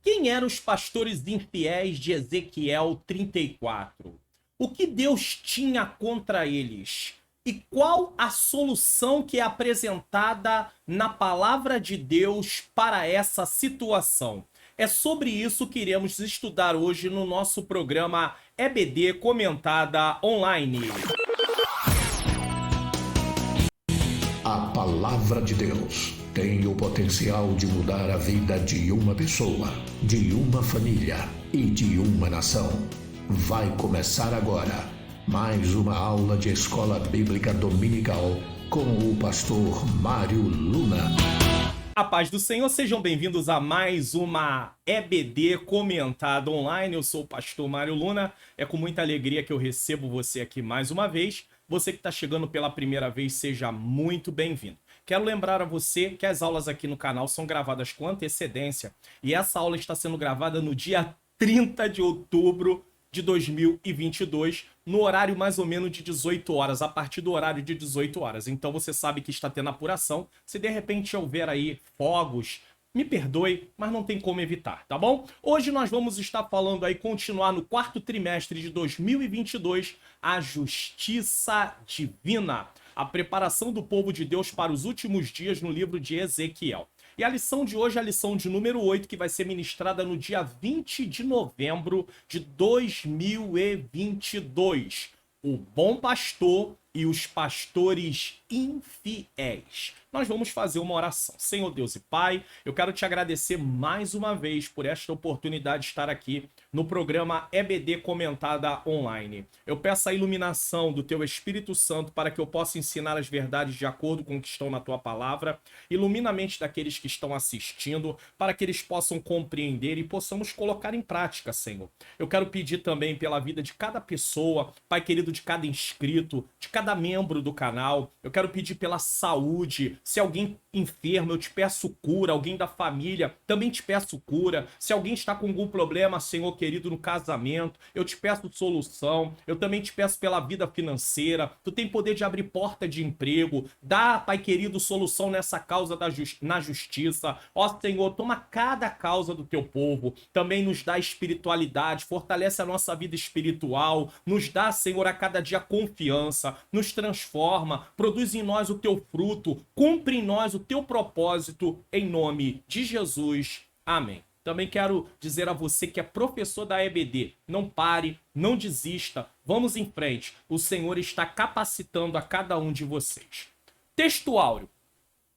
Quem eram os pastores infiéis de Ezequiel 34? O que Deus tinha contra eles? E qual a solução que é apresentada na palavra de Deus para essa situação? É sobre isso que iremos estudar hoje no nosso programa EBD Comentada Online. A palavra de Deus tem o potencial de mudar a vida de uma pessoa, de uma família e de uma nação. Vai começar agora mais uma aula de Escola Bíblica Dominical com o pastor Mário Luna. A paz do Senhor, sejam bem-vindos a mais uma EBD Comentada Online. Eu sou o pastor Mário Luna. É com muita alegria que eu recebo você aqui mais uma vez. Você que está chegando pela primeira vez, seja muito bem-vindo. Quero lembrar a você que as aulas aqui no canal são gravadas com antecedência e essa aula está sendo gravada no dia 30 de outubro de 2022, no horário mais ou menos de 18 horas, a partir do horário de 18 horas. Então você sabe que está tendo apuração. Se de repente houver aí fogos, me perdoe, mas não tem como evitar, tá bom? Hoje nós vamos estar falando aí, continuar no quarto trimestre de 2022, a justiça divina, a preparação do povo de Deus para os últimos dias no livro de Ezequiel. E a lição de hoje é a lição de número 8, que vai ser ministrada no dia 20 de novembro de 2022. O bom pastor e os pastores infiéis. Nós vamos fazer uma oração. Senhor Deus e Pai, eu quero te agradecer mais uma vez por esta oportunidade de estar aqui no programa EBD Comentada Online. Eu peço a iluminação do Teu Espírito Santo para que eu possa ensinar as verdades de acordo com o que estão na Tua palavra. Ilumina a mente daqueles que estão assistindo para que eles possam compreender e possamos colocar em prática, Senhor. Eu quero pedir também pela vida de cada pessoa, Pai querido, de cada inscrito, de cada membro do canal. Eu quero pedir pela saúde. Se alguém enfermo, eu te peço cura. Alguém da família, também te peço cura. Se alguém está com algum problema, Senhor querido, no casamento, eu te peço solução. Eu também te peço pela vida financeira. Tu tem poder de abrir porta de emprego. Dá, Pai querido, solução nessa causa na justiça. Ó Senhor, toma cada causa do teu povo. Também nos dá espiritualidade. Fortalece a nossa vida espiritual. Nos dá, Senhor, a cada dia confiança. Nos transforma. Produz em nós o teu fruto. Cumpre em nós o teu propósito. Em nome de Jesus. Amém. Também quero dizer a você que é professor da EBD, não pare, não desista, vamos em frente. O Senhor está capacitando a cada um de vocês. Texto áureo.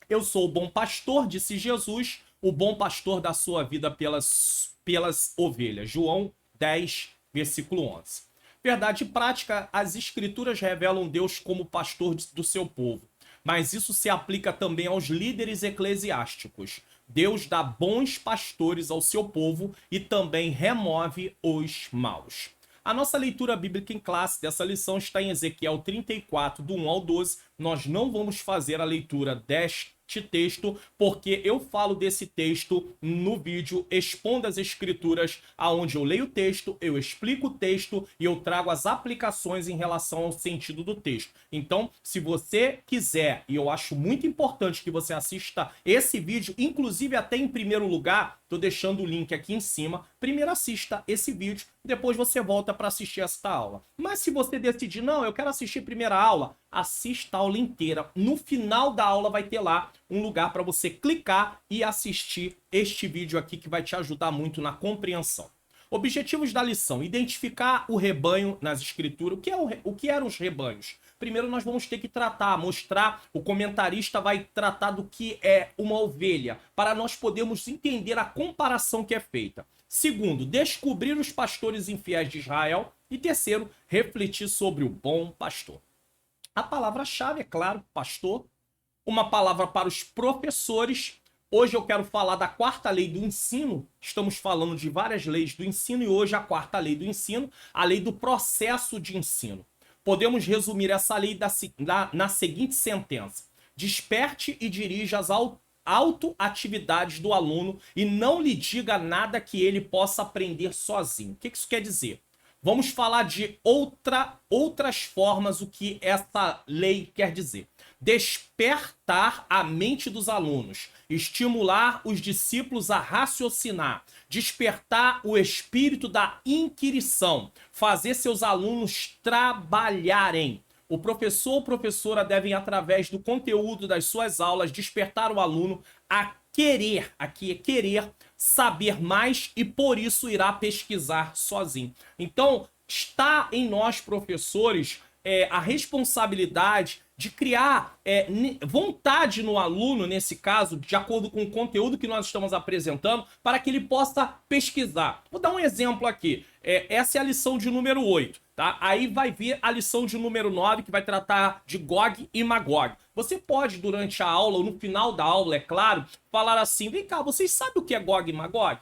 Eu sou o bom pastor, disse Jesus, o bom pastor da sua vida pelas ovelhas. João 10, versículo 11. Verdade prática, as escrituras revelam Deus como pastor do seu povo. Mas isso se aplica também aos líderes eclesiásticos. Deus dá bons pastores ao seu povo e também remove os maus. A nossa leitura bíblica em classe dessa lição está em Ezequiel 34, do 1 ao 12. Nós não vamos fazer a leitura deste texto, porque eu falo desse texto no vídeo Expondo as Escrituras, aonde eu leio o texto, eu explico o texto e eu trago as aplicações em relação ao sentido do texto. Então, se você quiser, e eu acho muito importante que você assista esse vídeo, inclusive até em primeiro lugar, tô deixando o link aqui em cima, primeiro assista esse vídeo, depois você volta para assistir esta aula. Mas se você decidir, não, eu quero assistir a primeira aula, assista a aula inteira. No final da aula vai ter lá um lugar para você clicar e assistir este vídeo aqui que vai te ajudar muito na compreensão. Objetivos da lição: identificar o rebanho nas escrituras. O que eram os rebanhos? Primeiro nós vamos ter que mostrar, o comentarista vai tratar do que é uma ovelha, para nós podermos entender a comparação que é feita. Segundo, descobrir os pastores infiéis de Israel. E terceiro, refletir sobre o bom pastor. A palavra-chave, é claro, pastor. Uma palavra para os professores. Hoje eu quero falar da quarta lei do ensino. Estamos falando de várias leis do ensino e hoje a quarta lei do ensino, a lei do processo de ensino. Podemos resumir essa lei na seguinte sentença: desperte e dirija as autoatividades do aluno e não lhe diga nada que ele possa aprender sozinho. O que isso quer dizer? Vamos falar de outras formas o que essa lei quer dizer. Despertar a mente dos alunos, estimular os discípulos a raciocinar, despertar o espírito da inquirição, fazer seus alunos trabalharem. O professor ou professora devem, através do conteúdo das suas aulas, despertar o aluno a querer, aqui é querer, saber mais e por isso irá pesquisar sozinho. Então, está em nós, professores, a responsabilidade de criar vontade no aluno, nesse caso, de acordo com o conteúdo que nós estamos apresentando, para que ele possa pesquisar. Vou dar um exemplo aqui. Essa é a lição de número 8. Tá? Aí vai vir a lição de número 9, que vai tratar de Gog e Magog. Você pode, durante a aula, ou no final da aula, é claro, falar assim: vem cá, vocês sabem o que é Gog e Magog?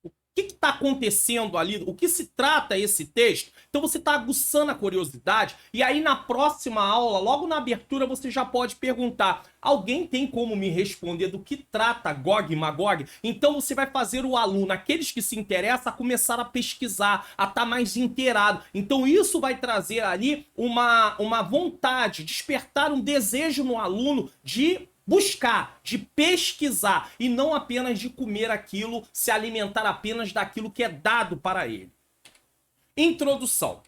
O que está acontecendo ali? O que se trata esse texto? Então você está aguçando a curiosidade e aí na próxima aula, logo na abertura, você já pode perguntar: alguém tem como me responder do que trata Gog e Magog? Então você vai fazer o aluno, aqueles que se interessam, a começar a pesquisar, a estar mais inteirado. Então isso vai trazer ali uma vontade, despertar um desejo no aluno de buscar, de pesquisar e não apenas de comer aquilo, se alimentar apenas daquilo que é dado para ele. Introdução.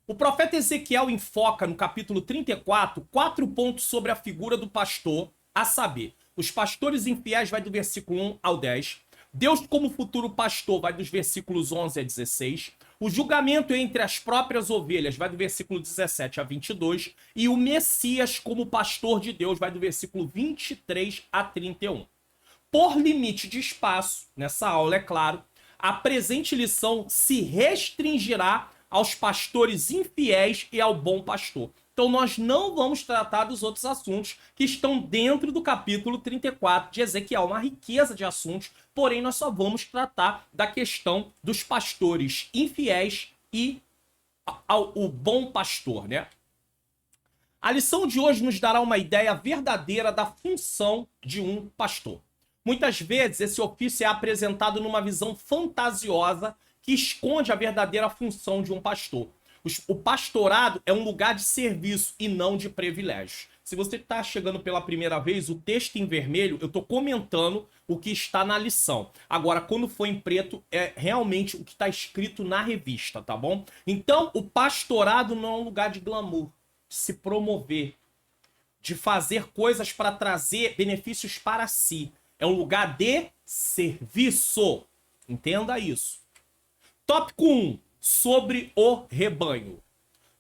O profeta Ezequiel enfoca no capítulo 34 4 pontos sobre a figura do pastor, a saber, os pastores infiéis vai do versículo 1 ao 10, Deus como futuro pastor vai dos versículos 11 a 16, o julgamento entre as próprias ovelhas vai do versículo 17 a 22 e o Messias como pastor de Deus vai do versículo 23 a 31. Por limite de espaço, nessa aula é claro, a presente lição se restringirá aos pastores infiéis e ao bom pastor. Então nós não vamos tratar dos outros assuntos que estão dentro do capítulo 34 de Ezequiel, uma riqueza de assuntos, porém nós só vamos tratar da questão dos pastores infiéis e o bom pastor, né? A lição de hoje nos dará uma ideia verdadeira da função de um pastor. Muitas vezes esse ofício é apresentado numa visão fantasiosa que esconde a verdadeira função de um pastor. O pastorado é um lugar de serviço e não de privilégios. Se você está chegando pela primeira vez, o texto em vermelho, eu estou comentando o que está na lição. Agora, quando for em preto, é realmente o que está escrito na revista, tá bom? Então, o pastorado não é um lugar de glamour, de se promover, de fazer coisas para trazer benefícios para si. É um lugar de serviço. Entenda isso. Tópico 1. Sobre o rebanho.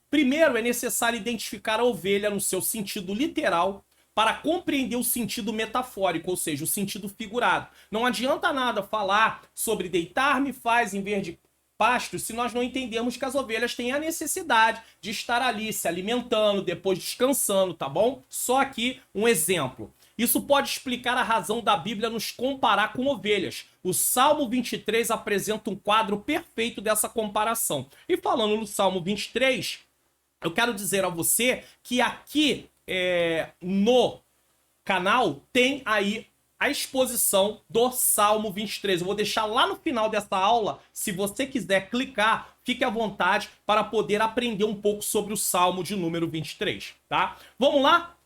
Primeiro, é necessário identificar a ovelha no seu sentido literal para compreender o sentido metafórico, ou seja, o sentido figurado. Não adianta nada falar sobre deitar-me faz em verde pasto se nós não entendermos que as ovelhas têm a necessidade de estar ali se alimentando, depois descansando, tá bom? Só aqui um exemplo. Isso pode explicar a razão da Bíblia nos comparar com ovelhas. O Salmo 23 apresenta um quadro perfeito dessa comparação. E falando no Salmo 23, eu quero dizer a você que aqui no canal tem aí a exposição do Salmo 23. Eu vou deixar lá no final dessa aula. Se você quiser clicar, fique à vontade para poder aprender um pouco sobre o Salmo de número 23, tá? Vamos lá?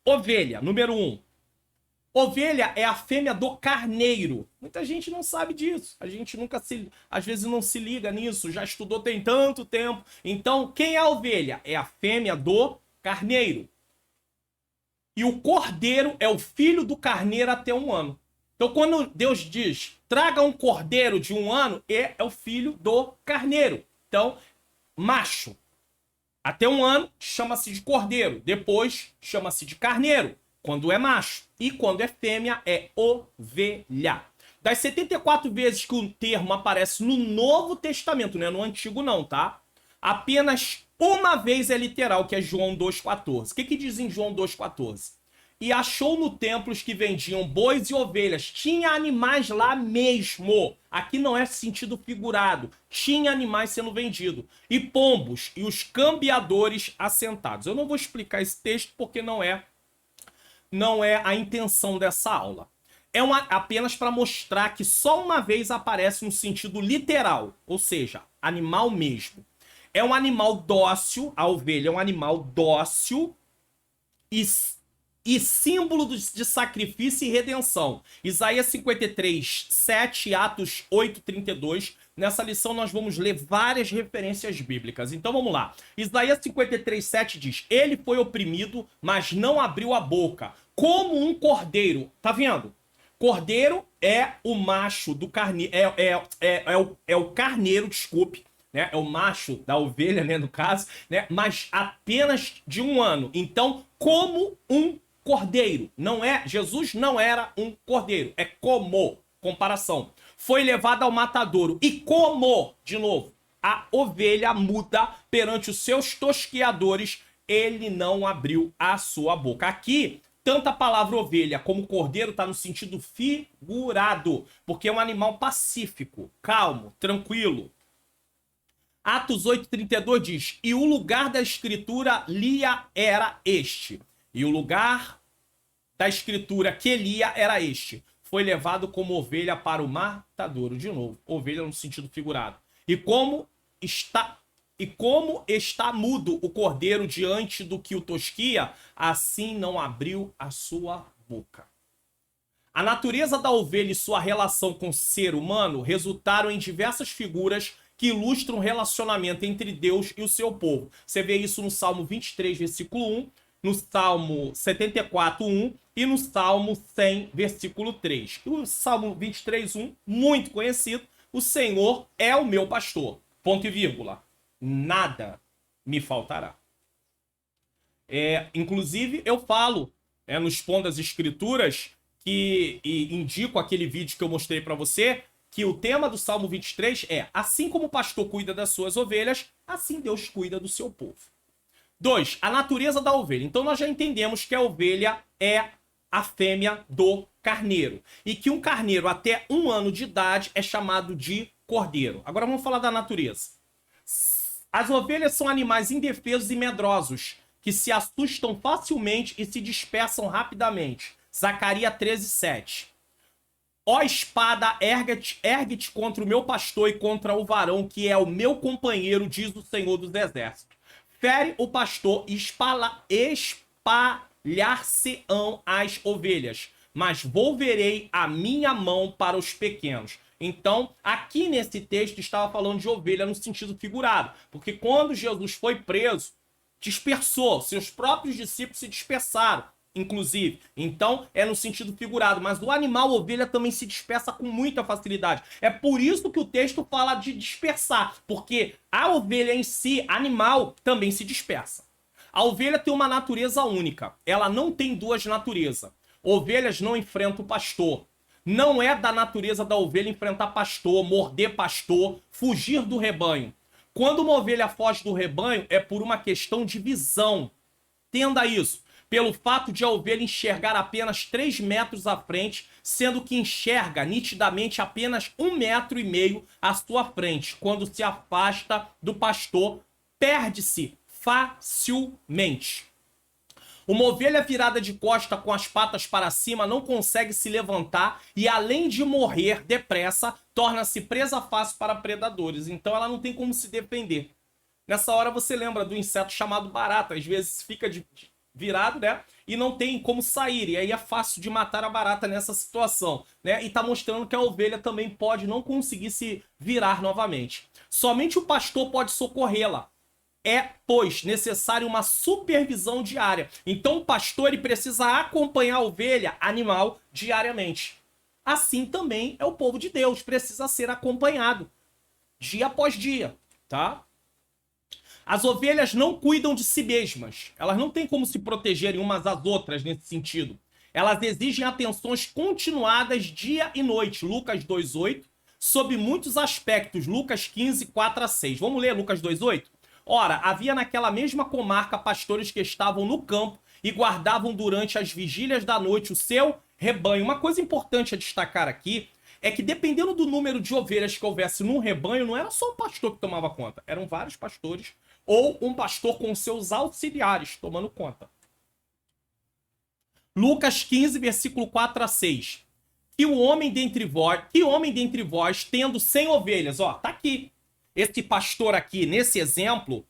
Ovelha, número 1. Ovelha é a fêmea do carneiro. Muita gente não sabe disso. A gente às vezes não se liga nisso. Já estudou tem tanto tempo. Então, quem é a ovelha? É a fêmea do carneiro. E o cordeiro é o filho do carneiro até 1 ano. Então, quando Deus diz, traga um cordeiro de 1 ano, é o filho do carneiro. Então, macho. Até 1 ano, chama-se de cordeiro. Depois, chama-se de carneiro, quando é macho. E quando é fêmea, é ovelha. Das 74 vezes que o termo aparece no Novo Testamento, não é no Antigo não, tá? Apenas uma vez é literal, que é João 2,14. O que diz em João 2,14? E achou no templo os que vendiam bois e ovelhas. Tinha animais lá mesmo. Aqui não é sentido figurado. Tinha animais sendo vendidos. E pombos e os cambiadores assentados. Eu não vou explicar esse texto porque não é a intenção dessa aula. Apenas para mostrar que só uma vez aparece no sentido literal, ou seja, animal mesmo. É um animal dócil, a ovelha é um animal dócil e símbolo de sacrifício e redenção. Isaías 53, 7, Atos 8, 32. Nessa lição nós vamos ler várias referências bíblicas. Então vamos lá. Isaías 53, 7 diz: ele foi oprimido, mas não abriu a boca, como um cordeiro. Tá vendo? Cordeiro é o macho do carneiro, é o carneiro, desculpe, né? É o macho da ovelha, né, no caso, né? Mas apenas de 1 ano. Então, como um cordeiro. Não é, Jesus não era um cordeiro, é como, comparação. Foi levado ao matadouro e como, de novo, a ovelha muda perante os seus tosqueadores, ele não abriu a sua boca. Aqui, tanto a palavra ovelha como cordeiro está no sentido figurado, porque é um animal pacífico, calmo, tranquilo. Atos 8,32 diz: e o lugar da escritura lia era este. E o lugar da escritura que lia era este. Foi levado como ovelha para o matadouro. De novo, ovelha no sentido figurado. E como está mudo o cordeiro diante do que o tosquia, assim não abriu a sua boca. A natureza da ovelha e sua relação com o ser humano resultaram em diversas figuras que ilustram o relacionamento entre Deus e o seu povo. Você vê isso no Salmo 23, versículo 1, no Salmo 74, 1 e no Salmo 100, versículo 3. O Salmo 23, 1, muito conhecido: o Senhor é o meu pastor, ponto e vírgula, nada me faltará. Inclusive, eu falo no Expondo das Escrituras, e indico aquele vídeo que eu mostrei para você, que o tema do Salmo 23 é: assim como o pastor cuida das suas ovelhas, assim Deus cuida do seu povo. 2. A natureza da ovelha. Então nós já entendemos que a ovelha é a fêmea do carneiro. E que um carneiro até 1 ano de idade é chamado de cordeiro. Agora vamos falar da natureza. As ovelhas são animais indefesos e medrosos, que se assustam facilmente e se dispersam rapidamente. Zacarias 13, 7. Ó espada, ergue-te contra o meu pastor e contra o varão que é o meu companheiro, diz o Senhor dos Exércitos. Fere o pastor e espalhar-se-ão as ovelhas, mas volverei a minha mão para os pequenos. Então, aqui nesse texto estava falando de ovelha no sentido figurado, porque quando Jesus foi preso, dispersou, seus próprios discípulos se dispersaram, inclusive. Então, é no sentido figurado, mas o animal ovelha também se dispersa com muita facilidade. É por isso que o texto fala de dispersar, porque a ovelha em si, animal, também se dispersa. A ovelha tem uma natureza única, ela não tem duas naturezas. Ovelhas não enfrentam o pastor. Não é da natureza da ovelha enfrentar pastor, morder pastor, fugir do rebanho. Quando uma ovelha foge do rebanho, é por uma questão de visão. Entenda isso. Pelo fato de a ovelha enxergar apenas 3 metros à frente, sendo que enxerga nitidamente apenas 1,5 metros à sua frente. Quando se afasta do pastor, perde-se facilmente. Uma ovelha virada de costa com as patas para cima não consegue se levantar e, além de morrer depressa, torna-se presa fácil para predadores. Então ela não tem como se defender. Nessa hora você lembra do inseto chamado barata. Às vezes fica virado, né? E não tem como sair. E aí é fácil de matar a barata nessa situação, né? E tá mostrando que a ovelha também pode não conseguir se virar novamente. Somente o pastor pode socorrê-la. É, pois, necessário uma supervisão diária. Então o pastor ele precisa acompanhar a ovelha animal diariamente. Assim também é o povo de Deus, precisa ser acompanhado dia após dia, tá? As ovelhas não cuidam de si mesmas. Elas não têm como se protegerem umas às outras nesse sentido. Elas exigem atenções continuadas dia e noite. Lucas 2,8. Sob muitos aspectos. Lucas 15, 4 a 6. Vamos ler Lucas 2,8? Ora, havia naquela mesma comarca pastores que estavam no campo e guardavam durante as vigílias da noite o seu rebanho. Uma coisa importante a destacar aqui é que, dependendo do número de ovelhas que houvesse num rebanho, não era só um pastor que tomava conta. Eram vários pastores ou um pastor com seus auxiliares tomando conta. Lucas 15, versículo 4 a 6. Que homem dentre vós, tendo 100 ovelhas, ó, tá aqui, esse pastor aqui, nesse exemplo,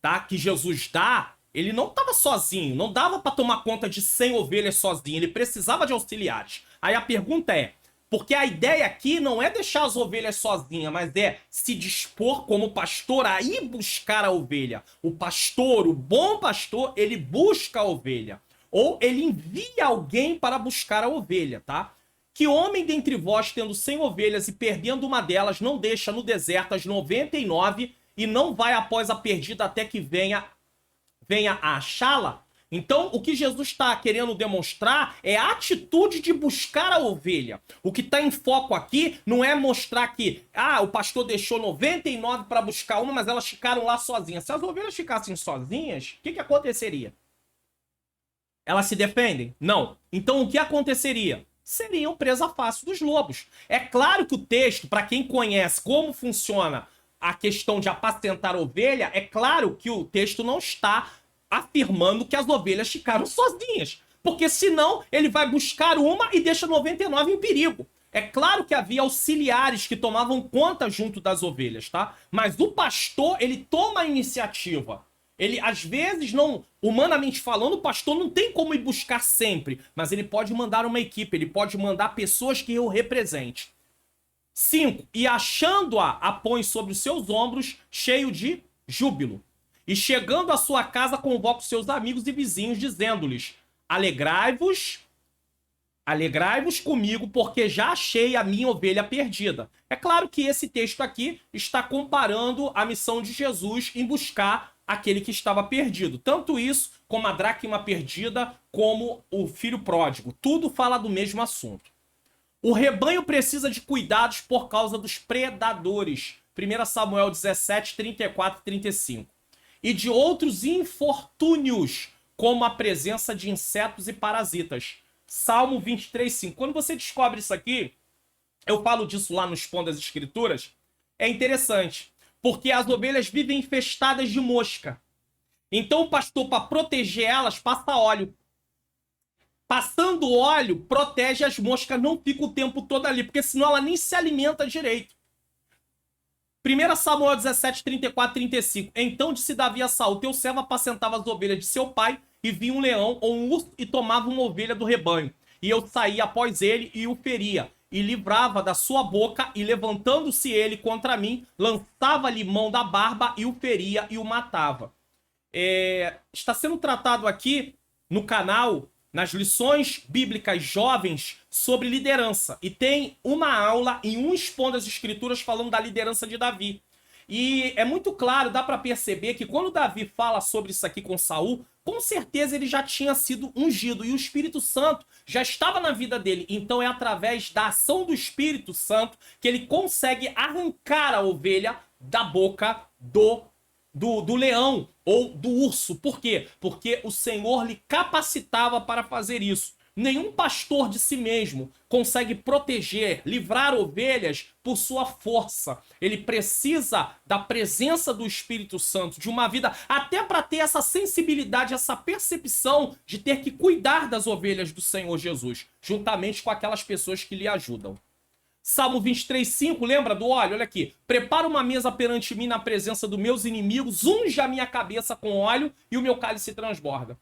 tá, que Jesus dá, ele não estava sozinho, não dava para tomar conta de 100 ovelhas sozinho, ele precisava de auxiliares. Aí a pergunta é, porque a ideia aqui não é deixar as ovelhas sozinhas, mas é se dispor como pastor a ir buscar a ovelha. O pastor, o bom pastor, ele busca a ovelha. Ou ele envia alguém para buscar a ovelha, tá? Que homem dentre vós, tendo 100 ovelhas e perdendo uma delas, não deixa no deserto as 99 e não vai após a perdida até que venha a achá-la? Então, o que Jesus está querendo demonstrar é a atitude de buscar a ovelha. O que está em foco aqui não é mostrar que, o pastor deixou 99 para buscar uma, mas elas ficaram lá sozinhas. Se as ovelhas ficassem sozinhas, o que aconteceria? Elas se defendem? Não. Então, o que aconteceria? Seriam presa fácil dos lobos. É claro que o texto, para quem conhece como funciona a questão de apacentar ovelha, é claro que o texto não está afirmando que as ovelhas ficaram sozinhas. Porque senão ele vai buscar uma e deixa 99 em perigo. É claro que havia auxiliares que tomavam conta junto das ovelhas, tá? Mas o pastor, ele toma a iniciativa. Ele, às vezes, não, humanamente falando, o pastor não tem como ir buscar sempre, mas ele pode mandar uma equipe, ele pode mandar pessoas que o represente. 5. E achando-a, a põe sobre os seus ombros, cheio de júbilo. E chegando à sua casa, convoca os seus amigos e vizinhos, dizendo-lhes: alegrai-vos comigo, porque já achei a minha ovelha perdida. É claro que esse texto aqui está comparando a missão de Jesus em buscar aquele que estava perdido. Tanto isso, como a dracma perdida, como o filho pródigo. Tudo fala do mesmo assunto. O rebanho precisa de cuidados por causa dos predadores. 1 Samuel 17, 34 e 35. E de outros infortúnios, como a presença de insetos e parasitas. Salmo 23, 5. Quando você descobre isso aqui, eu falo disso lá no Expondo as Escrituras, é interessante, porque as ovelhas vivem infestadas de mosca. Então o pastor, para proteger elas, passa óleo. Passando óleo, protege as moscas, não fica o tempo todo ali, porque senão ela nem se alimenta direito. 1 Samuel 17, 34 e 35. Então disse Davi a Saul: teu servo apacentava as ovelhas de seu pai, e vinha um leão ou um urso e tomava uma ovelha do rebanho. E eu saía após ele e o feria, e livrava da sua boca, e levantando-se ele contra mim, lançava-lhe mão da barba, e o feria e o matava. Está sendo tratado aqui no canal, nas lições bíblicas jovens, sobre liderança. E tem uma aula em um Expondo as Escrituras falando da liderança de Davi. E é muito claro, dá para perceber que quando Davi fala sobre isso aqui com Saul, com certeza ele já tinha sido ungido e o Espírito Santo já estava na vida dele. Então é através da ação do Espírito Santo que ele consegue arrancar a ovelha da boca do leão ou do urso. Por quê? Porque o Senhor lhe capacitava para fazer isso. Nenhum pastor de si mesmo consegue proteger, livrar ovelhas por sua força. Ele precisa da presença do Espírito Santo, de uma vida, até para ter essa sensibilidade, essa percepção de ter que cuidar das ovelhas do Senhor Jesus, juntamente com aquelas pessoas que lhe ajudam. Salmo 23, 5, lembra do óleo? Olha aqui. Prepara uma mesa perante mim na presença dos meus inimigos, unge a minha cabeça com óleo e o meu cálice transborda.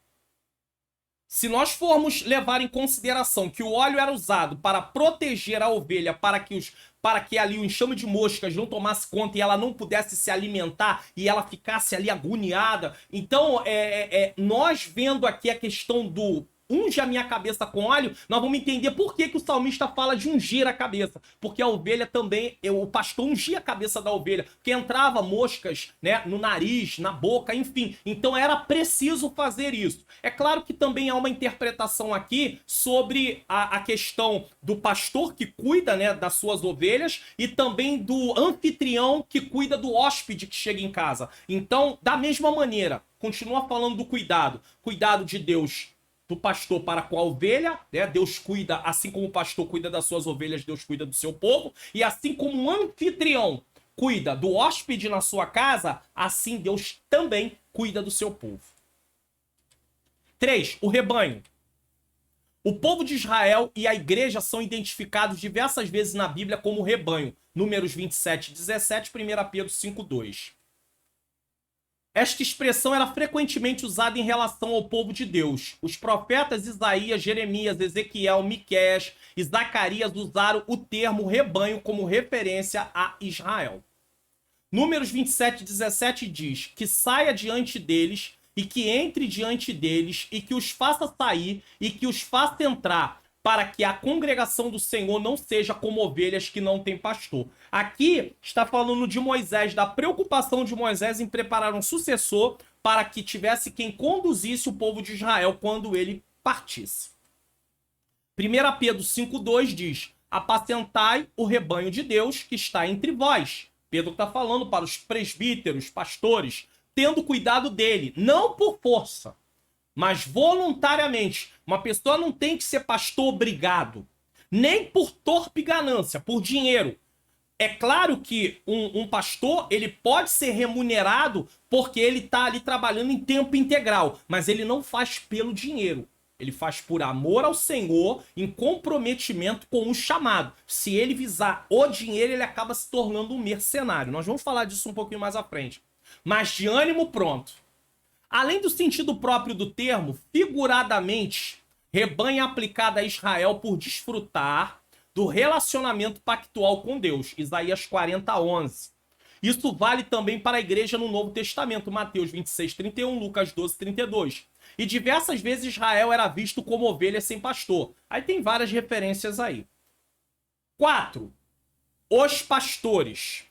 Se nós formos levar em consideração que o óleo era usado para proteger a ovelha, para que ali o enxame de moscas não tomasse conta e ela não pudesse se alimentar e ela ficasse ali agoniada, então nós vendo aqui a questão do unge a minha cabeça com óleo, nós vamos entender por que o salmista fala de ungir a cabeça. Porque a ovelha também, o pastor ungia a cabeça da ovelha, porque entrava moscas, né, no nariz, na boca, enfim. Então era preciso fazer isso. É claro que também há uma interpretação aqui sobre a questão do pastor que cuida, né, das suas ovelhas e também do anfitrião que cuida do hóspede que chega em casa. Então, da mesma maneira, continua falando do cuidado de Deus, do pastor para com a ovelha, né? Deus cuida, assim como o pastor cuida das suas ovelhas, Deus cuida do seu povo, e assim como um anfitrião cuida do hóspede na sua casa, assim Deus também cuida do seu povo. 3. O rebanho. O povo de Israel e a igreja são identificados diversas vezes na Bíblia como rebanho. Números 27, 17, 1 Pedro 5, 2. Esta expressão era frequentemente usada em relação ao povo de Deus. Os profetas Isaías, Jeremias, Ezequiel, Miqueias e Zacarias usaram o termo rebanho como referência a Israel. Números 27, 17 diz que saia diante deles e que entre diante deles e que os faça sair e que os faça entrar, para que a congregação do Senhor não seja como ovelhas que não têm pastor. Aqui está falando de Moisés, da preocupação de Moisés em preparar um sucessor para que tivesse quem conduzisse o povo de Israel quando ele partisse. 1 Pedro 5,2 diz: apacentai o rebanho de Deus que está entre vós. Pedro está falando para os presbíteros, pastores, tendo cuidado dele, não por força, mas voluntariamente. Uma pessoa não tem que ser pastor obrigado, nem por torpe ganância, por dinheiro. É claro que um pastor, ele pode ser remunerado porque ele está ali trabalhando em tempo integral, mas ele não faz pelo dinheiro. Ele faz por amor ao Senhor, em comprometimento com o chamado. Se ele visar o dinheiro, ele acaba se tornando um mercenário. Nós vamos falar disso um pouquinho mais à frente. Mas de ânimo pronto. Além do sentido próprio do termo, figuradamente, rebanho é aplicado a Israel por desfrutar do relacionamento pactual com Deus. Isaías 40, 11. Isso vale também para a igreja no Novo Testamento. Mateus 26, 31, Lucas 12, 32. E diversas vezes Israel era visto como ovelha sem pastor. Aí tem várias referências aí. 4. Os pastores.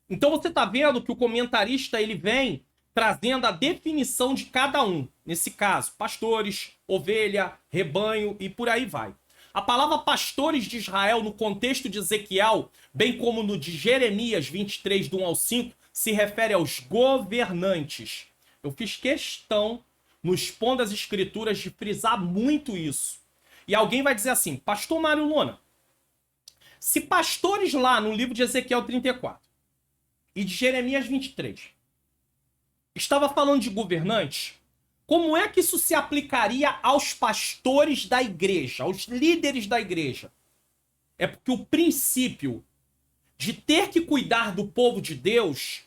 Então você está vendo que o comentarista ele vem trazendo a definição de cada um. Nesse caso, pastores, ovelha, rebanho e por aí vai. A palavra pastores de Israel no contexto de Ezequiel, bem como no de Jeremias 23, do 1 ao 5, se refere aos governantes. Eu fiz questão, no Expondo as Escrituras, de frisar muito isso. E alguém vai dizer assim: pastor Mário Luna, se pastores lá no livro de Ezequiel 34 e de Jeremias 23 estava falando de governantes, como é que isso se aplicaria aos pastores da igreja, aos líderes da igreja? É porque o princípio de ter que cuidar do povo de Deus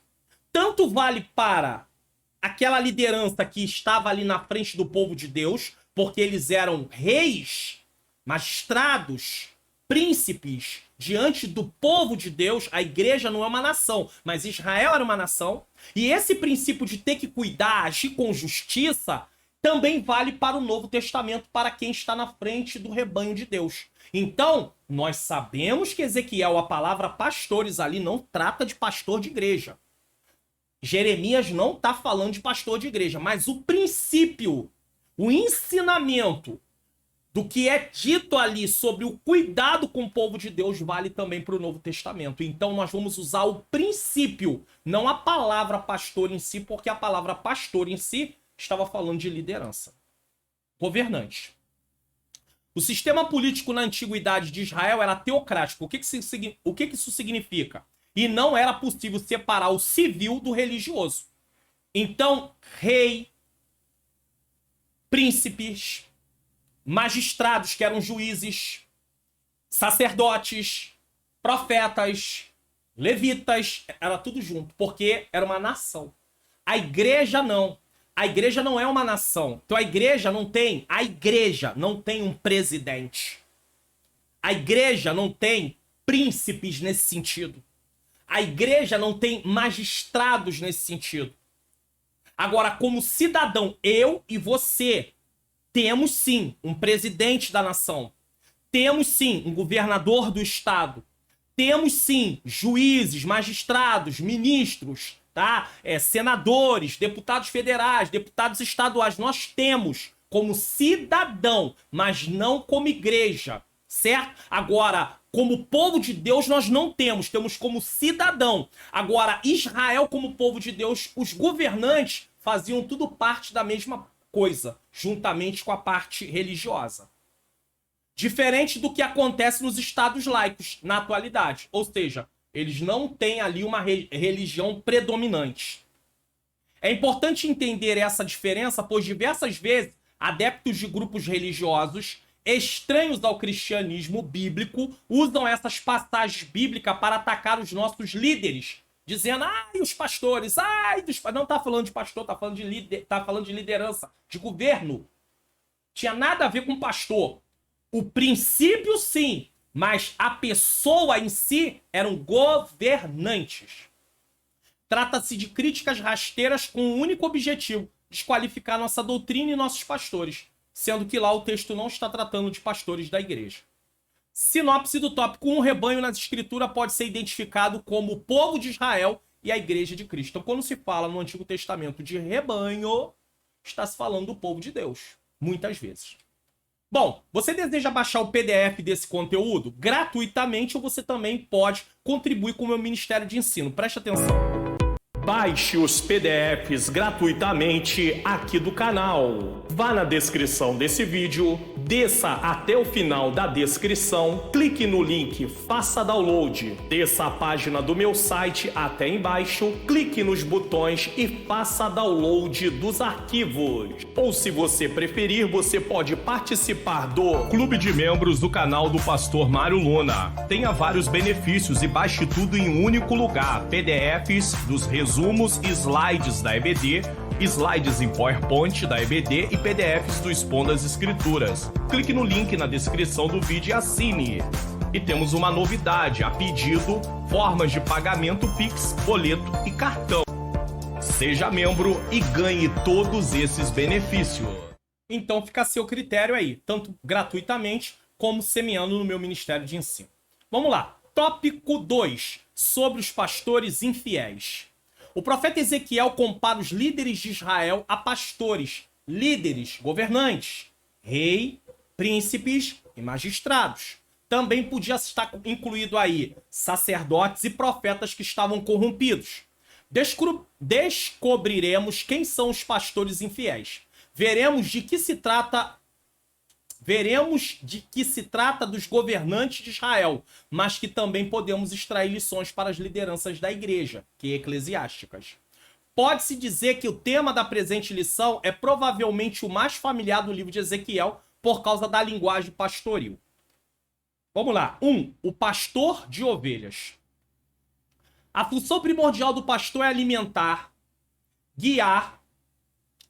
tanto vale para aquela liderança que estava ali na frente do povo de Deus, porque eles eram reis, magistrados, príncipes diante do povo de Deus. A igreja não é uma nação, mas Israel era uma nação. E esse princípio de ter que cuidar, agir com justiça, também vale para o Novo Testamento, para quem está na frente do rebanho de Deus. Então, nós sabemos que Ezequiel, a palavra pastores ali, não trata de pastor de igreja. Jeremias não está falando de pastor de igreja, mas o princípio, o ensinamento do que é dito ali sobre o cuidado com o povo de Deus vale também para o Novo Testamento. Então nós vamos usar o princípio, não a palavra pastor em si, porque a palavra pastor em si estava falando de liderança. Governante. O sistema político na antiguidade de Israel era teocrático. O que isso significa? E não era possível separar o civil do religioso. Então, rei, príncipes, magistrados, que eram juízes, sacerdotes, profetas, levitas, era tudo junto, porque era uma nação. A igreja não. A igreja não é uma nação. Então a igreja não tem um presidente. A igreja não tem príncipes nesse sentido. A igreja não tem magistrados nesse sentido. Agora, como cidadão, eu e você temos sim um presidente da nação. Temos sim um governador do estado. Temos sim juízes, magistrados, ministros, tá? Senadores, deputados federais, deputados estaduais. Nós temos como cidadão, mas não como igreja, certo? Agora, como povo de Deus, nós não temos. Temos como cidadão. Agora, Israel, como povo de Deus, os governantes faziam tudo parte da mesma coisa, juntamente com a parte religiosa. Diferente do que acontece nos estados laicos na atualidade. Ou seja, eles não têm ali uma religião predominante. É importante entender essa diferença, pois diversas vezes adeptos de grupos religiosos, estranhos ao cristianismo bíblico, usam essas passagens bíblicas para atacar os nossos líderes, dizendo, ai, os pastores, ai, não tá falando de pastor, tá falando de líder, tá falando de liderança, de governo. Tinha nada a ver com pastor. O princípio, sim, mas a pessoa em si eram governantes. Trata-se de críticas rasteiras com o único objetivo: desqualificar nossa doutrina e nossos pastores, sendo que lá o texto não está tratando de pastores da igreja. Sinopse do tópico 1, rebanho nas escrituras pode ser identificado como o povo de Israel e a igreja de Cristo. Então, quando se fala no Antigo Testamento de rebanho, está se falando do povo de Deus, muitas vezes. Bom, você deseja baixar o PDF desse conteúdo gratuitamente ou você também pode contribuir com o meu Ministério de Ensino. Preste atenção. Baixe os PDFs gratuitamente aqui do canal. Vá na descrição desse vídeo, desça até o final da descrição, clique no link Faça Download, desça a página do meu site até embaixo, clique nos botões e faça download dos arquivos. Ou se você preferir, você pode participar do Clube de Membros do canal do Pastor Mário Luna. Tenha vários benefícios e baixe tudo em um único lugar: PDFs dos resumos e slides da EBD, slides em PowerPoint da EBD e PDFs do Expondo as Escrituras. Clique no link na descrição do vídeo e assine. E temos uma novidade: a pedido, formas de pagamento Pix, boleto e cartão. Seja membro e ganhe todos esses benefícios. Então fica a seu critério aí, tanto gratuitamente como semeando no meu Ministério de Ensino. Vamos lá. Tópico 2, sobre os pastores infiéis. O profeta Ezequiel compara os líderes de Israel a pastores, líderes, governantes, rei, príncipes e magistrados. Também podia estar incluído aí sacerdotes e profetas que estavam corrompidos. Descobriremos quem são os pastores infiéis. Veremos de que se trata dos governantes de Israel, mas que também podemos extrair lições para as lideranças da igreja, que é eclesiásticas. Pode-se dizer que o tema da presente lição é provavelmente o mais familiar do livro de Ezequiel por causa da linguagem pastoril. Vamos lá. 1. O pastor de ovelhas. A função primordial do pastor é alimentar, guiar,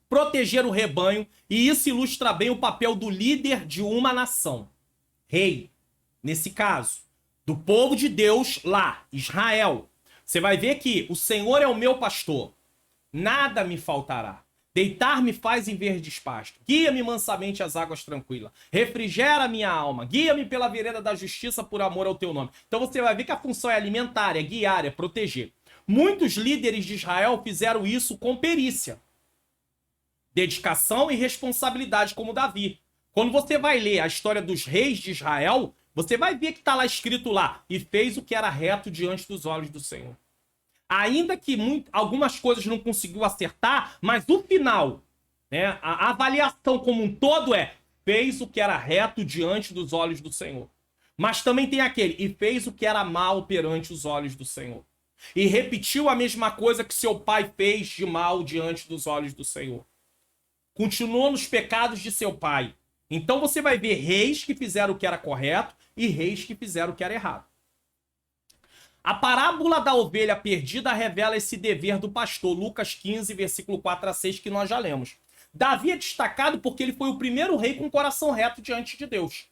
proteger o rebanho, e isso ilustra bem o papel do líder de uma nação. Rei, nesse caso, do povo de Deus lá, Israel. Você vai ver que o Senhor é o meu pastor, nada me faltará. Deitar-me faz em verdes pastos, guia-me mansamente às águas tranquilas, refrigera minha alma, guia-me pela vereda da justiça por amor ao teu nome. Então você vai ver que a função é alimentar, é guiar, é proteger. Muitos líderes de Israel fizeram isso com perícia, dedicação e responsabilidade, como Davi. Quando você vai ler a história dos reis de Israel, você vai ver que está lá escrito lá: e fez o que era reto diante dos olhos do Senhor. Ainda que algumas coisas não conseguiu acertar, mas o final, né, a avaliação como um todo é: fez o que era reto diante dos olhos do Senhor. Mas também tem aquele: e fez o que era mal perante os olhos do Senhor. E repetiu a mesma coisa que seu pai fez de mal diante dos olhos do Senhor. Continuou nos pecados de seu pai. Então você vai ver reis que fizeram o que era correto e reis que fizeram o que era errado. A parábola da ovelha perdida revela esse dever do pastor, Lucas 15, versículo 4 a 6, que nós já lemos. Davi é destacado porque ele foi o primeiro rei com o coração reto diante de Deus.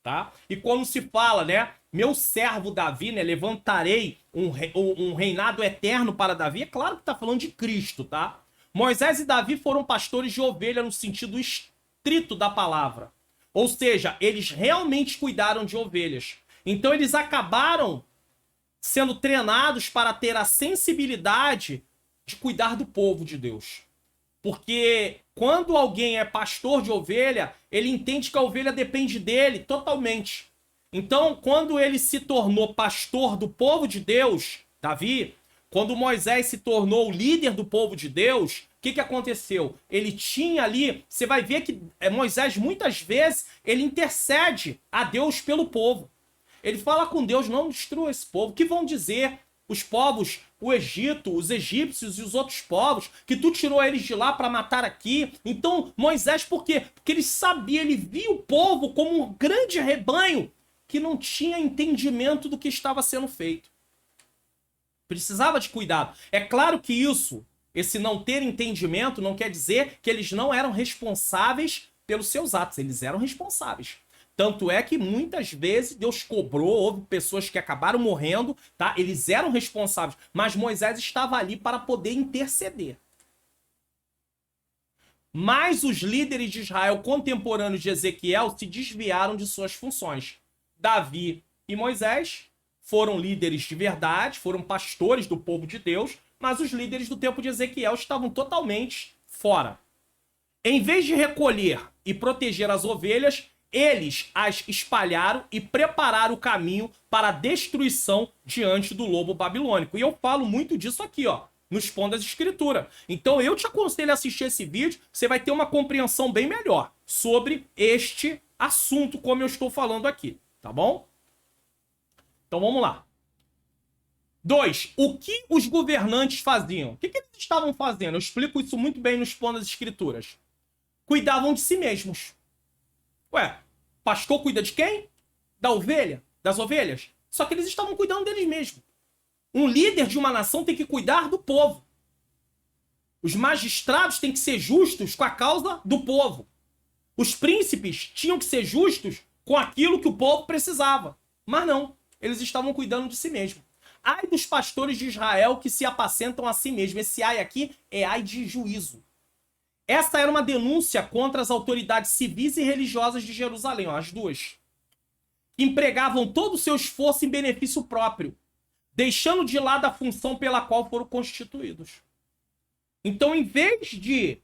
Tá? E quando se fala, né, meu servo Davi, né, levantarei um reinado eterno para Davi, é claro que está falando de Cristo, tá? Moisés e Davi foram pastores de ovelha no sentido estrito da palavra. Ou seja, eles realmente cuidaram de ovelhas. Então eles acabaram sendo treinados para ter a sensibilidade de cuidar do povo de Deus. Porque quando alguém é pastor de ovelha, ele entende que a ovelha depende dele totalmente. Então, quando ele se tornou pastor do povo de Deus, Davi, quando Moisés se tornou o líder do povo de Deus, o que aconteceu? Ele tinha ali, você vai ver que Moisés muitas vezes, ele intercede a Deus pelo povo. Ele fala com Deus: não destrua esse povo. O que vão dizer Os povos, o Egito, os egípcios e os outros povos, que tu tirou eles de lá para matar aqui. Então, Moisés, por quê? Porque ele sabia, ele via o povo como um grande rebanho que não tinha entendimento do que estava sendo feito. Precisava de cuidado. É claro que isso, esse não ter entendimento, não quer dizer que eles não eram responsáveis pelos seus atos. Eles eram responsáveis. Tanto é que muitas vezes Deus cobrou, houve pessoas que acabaram morrendo, tá? Eles eram responsáveis, mas Moisés estava ali para poder interceder. Mas os líderes de Israel contemporâneos de Ezequiel se desviaram de suas funções. Davi e Moisés foram líderes de verdade, foram pastores do povo de Deus, mas os líderes do tempo de Ezequiel estavam totalmente fora. Em vez de recolher e proteger as ovelhas, eles as espalharam e prepararam o caminho para a destruição diante do lobo babilônico. E eu falo muito disso aqui, ó, no Expondo das Escrituras. Então eu te aconselho a assistir esse vídeo, você vai ter uma compreensão bem melhor sobre este assunto, como eu estou falando aqui, tá bom? Então vamos lá. 2. O que os governantes faziam? O que eles estavam fazendo? Eu explico isso muito bem no Expondo das Escrituras. Cuidavam de si mesmos. Ué, pastor cuida de quem? Da ovelha? Das ovelhas? Só que eles estavam cuidando deles mesmos. Um líder de uma nação tem que cuidar do povo. Os magistrados têm que ser justos com a causa do povo. Os príncipes tinham que ser justos com aquilo que o povo precisava. Mas não, eles estavam cuidando de si mesmos. Ai dos pastores de Israel que se apacentam a si mesmos. Esse ai aqui é ai de juízo. Essa era uma denúncia contra as autoridades civis e religiosas de Jerusalém, ó, as duas. Empregavam todo o seu esforço em benefício próprio, deixando de lado a função pela qual foram constituídos. Então, em vez de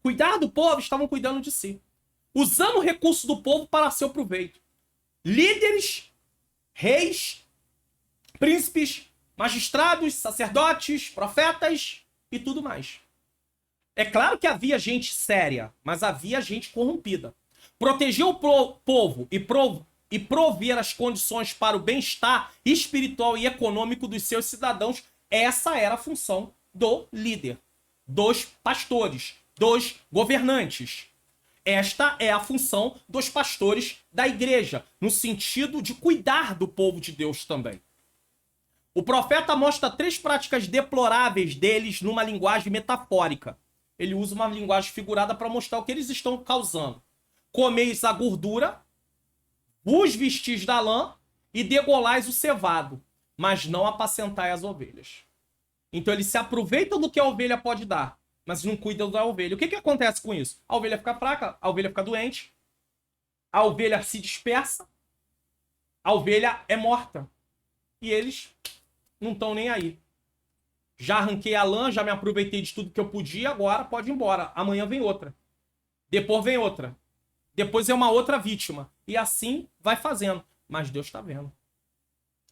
cuidar do povo, estavam cuidando de si. Usando o recurso do povo para seu proveito. Líderes, reis, príncipes, magistrados, sacerdotes, profetas e tudo mais. É claro que havia gente séria, mas havia gente corrompida. Proteger o povo e prover as condições para o bem-estar espiritual e econômico dos seus cidadãos, essa era a função do líder, dos pastores, dos governantes. Esta é a função dos pastores da igreja, no sentido de cuidar do povo de Deus também. O profeta mostra 3 práticas deploráveis deles numa linguagem metafórica. Ele usa uma linguagem figurada para mostrar o que eles estão causando. Comeis a gordura, vos vestis da lã e degolais o cevado, mas não apacentai as ovelhas. Então eles se aproveitam do que a ovelha pode dar, mas não cuidam da ovelha. O que acontece com isso? A ovelha fica fraca, a ovelha fica doente, a ovelha se dispersa, a ovelha é morta. E eles não estão nem aí. Já arranquei a lã, já me aproveitei de tudo que eu podia, agora pode ir embora. Amanhã vem outra. Depois vem outra. Depois é uma outra vítima. E assim vai fazendo. Mas Deus está vendo.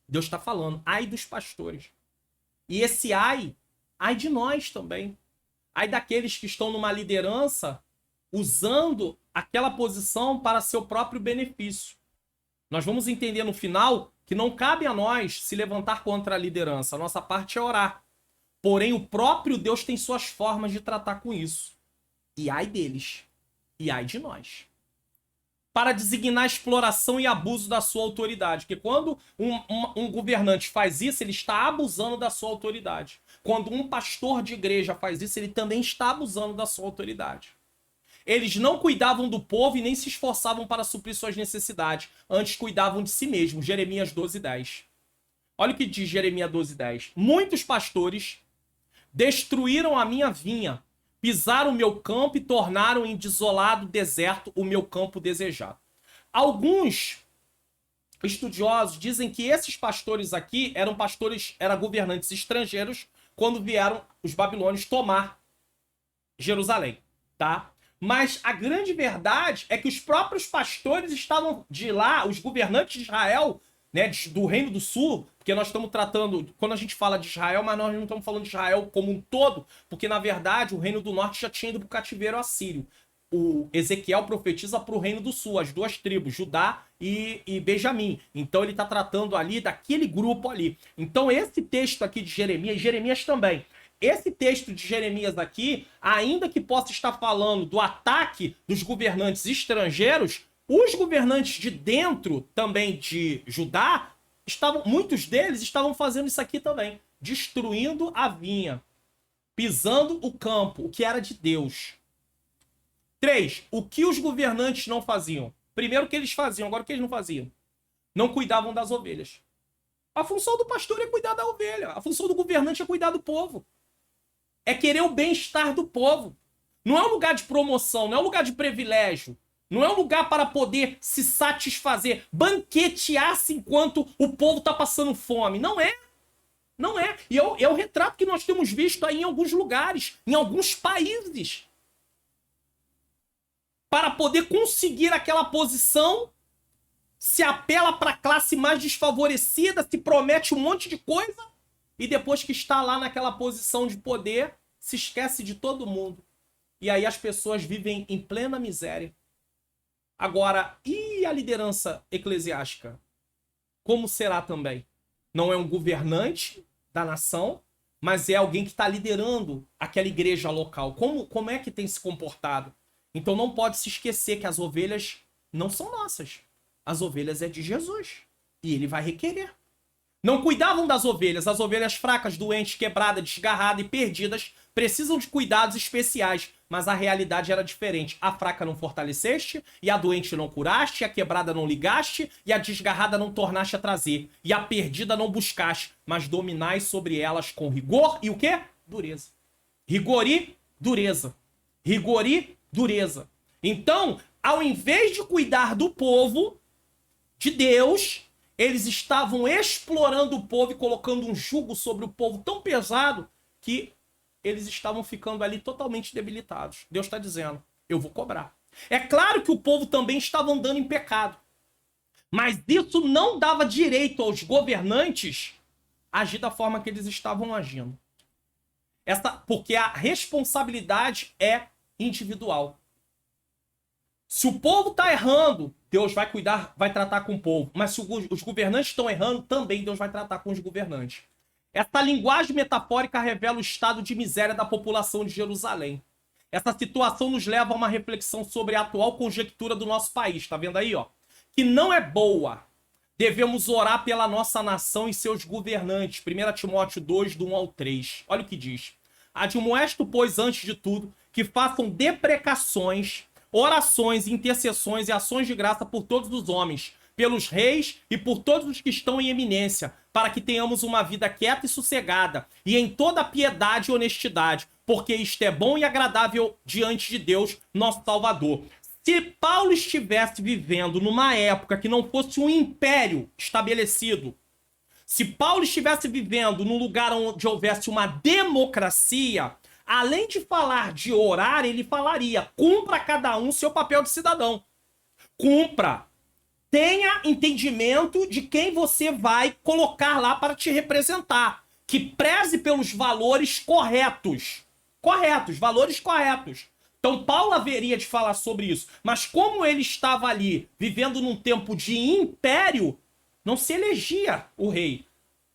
Deus está falando. Ai dos pastores. E esse ai de nós também. Ai daqueles que estão numa liderança usando aquela posição para seu próprio benefício. Nós vamos entender no final que não cabe a nós se levantar contra a liderança. A nossa parte é orar. Porém, o próprio Deus tem suas formas de tratar com isso. E ai deles. E ai de nós. Para designar exploração e abuso da sua autoridade. Porque quando um governante faz isso, ele está abusando da sua autoridade. Quando um pastor de igreja faz isso, ele também está abusando da sua autoridade. Eles não cuidavam do povo e nem se esforçavam para suprir suas necessidades. Antes cuidavam de si mesmos. Jeremias 12:10. Olha o que diz Jeremias 12:10. Muitos pastores destruíram a minha vinha, pisaram o meu campo e tornaram em desolado deserto o meu campo desejado. Alguns estudiosos dizem que esses pastores aqui eram governantes estrangeiros quando vieram os babilônios tomar Jerusalém, tá? Mas a grande verdade é que os próprios pastores estavam de lá, os governantes de Israel, né, do Reino do Sul, porque nós estamos tratando, quando a gente fala de Israel, mas nós não estamos falando de Israel como um todo, porque na verdade o Reino do Norte já tinha ido para o cativeiro assírio. o Ezequiel profetiza para o Reino do Sul, as duas tribos, Judá e Benjamim. Então ele está tratando ali daquele grupo ali. Então esse texto aqui de Jeremias também, esse texto de Jeremias aqui, ainda que possa estar falando do ataque dos governantes estrangeiros, os governantes de dentro também de Judá, muitos deles estavam fazendo isso aqui também, destruindo a vinha, pisando o campo, o que era de Deus. 3. O que os governantes não faziam? Primeiro o que eles faziam, agora o que eles não faziam? Não cuidavam das ovelhas. A função do pastor é cuidar da ovelha. A função do governante é cuidar do povo. É querer o bem-estar do povo. Não é um lugar de promoção, não é um lugar de privilégio. Não é um lugar para poder se satisfazer, banquetear-se enquanto o povo está passando fome. Não é. Não é. E é o retrato que nós temos visto aí em alguns lugares, em alguns países. Para poder conseguir aquela posição, se apela para a classe mais desfavorecida, se promete um monte de coisa, e depois que está lá naquela posição de poder, se esquece de todo mundo. E aí as pessoas vivem em plena miséria. Agora, e a liderança eclesiástica? Como será também? Não é um governante da nação, mas é alguém que está liderando aquela igreja local. Como é que tem se comportado? Então não pode se esquecer que as ovelhas não são nossas. As ovelhas é de Jesus. E ele vai requerer. Não cuidavam das ovelhas. As ovelhas fracas, doentes, quebradas, desgarradas e perdidas precisam de cuidados especiais. Mas a realidade era diferente. A fraca não fortaleceste, e a doente não curaste, e a quebrada não ligaste, e a desgarrada não tornaste a trazer, e a perdida não buscaste, mas dominais sobre elas com rigor e o quê? Dureza. Rigor e dureza. Rigor e dureza. Então, ao invés de cuidar do povo de Deus, eles estavam explorando o povo e colocando um jugo sobre o povo tão pesado que eles estavam ficando ali totalmente debilitados. Deus está dizendo, eu vou cobrar. É claro que o povo também estava andando em pecado, mas isso não dava direito aos governantes agir da forma que eles estavam agindo. Porque a responsabilidade é individual. Se o povo está errando, Deus vai cuidar, vai tratar com o povo. Mas se os governantes estão errando, também Deus vai tratar com os governantes. Essa linguagem metafórica revela o estado de miséria da população de Jerusalém. Essa situação nos leva a uma reflexão sobre a atual conjectura do nosso país. Tá vendo aí, ó? Que não é boa. Devemos orar pela nossa nação e seus governantes. 1 Timóteo 2, do 1 ao 3. Olha o que diz. Admoesto, pois, antes de tudo, que façam deprecações, orações, intercessões e ações de graça por todos os homens, pelos reis e por todos os que estão em eminência, para que tenhamos uma vida quieta e sossegada, e em toda piedade e honestidade, porque isto é bom e agradável diante de Deus, nosso Salvador. Se Paulo estivesse vivendo numa época que não fosse um império estabelecido, se Paulo estivesse vivendo num lugar onde houvesse uma democracia, além de falar de orar, ele falaria, cumpra cada um seu papel de cidadão. Cumpra. Tenha entendimento de quem você vai colocar lá para te representar. Que preze pelos valores corretos. Valores corretos. Então Paulo haveria de falar sobre isso. Mas como ele estava ali, vivendo num tempo de império, não se elegia o rei.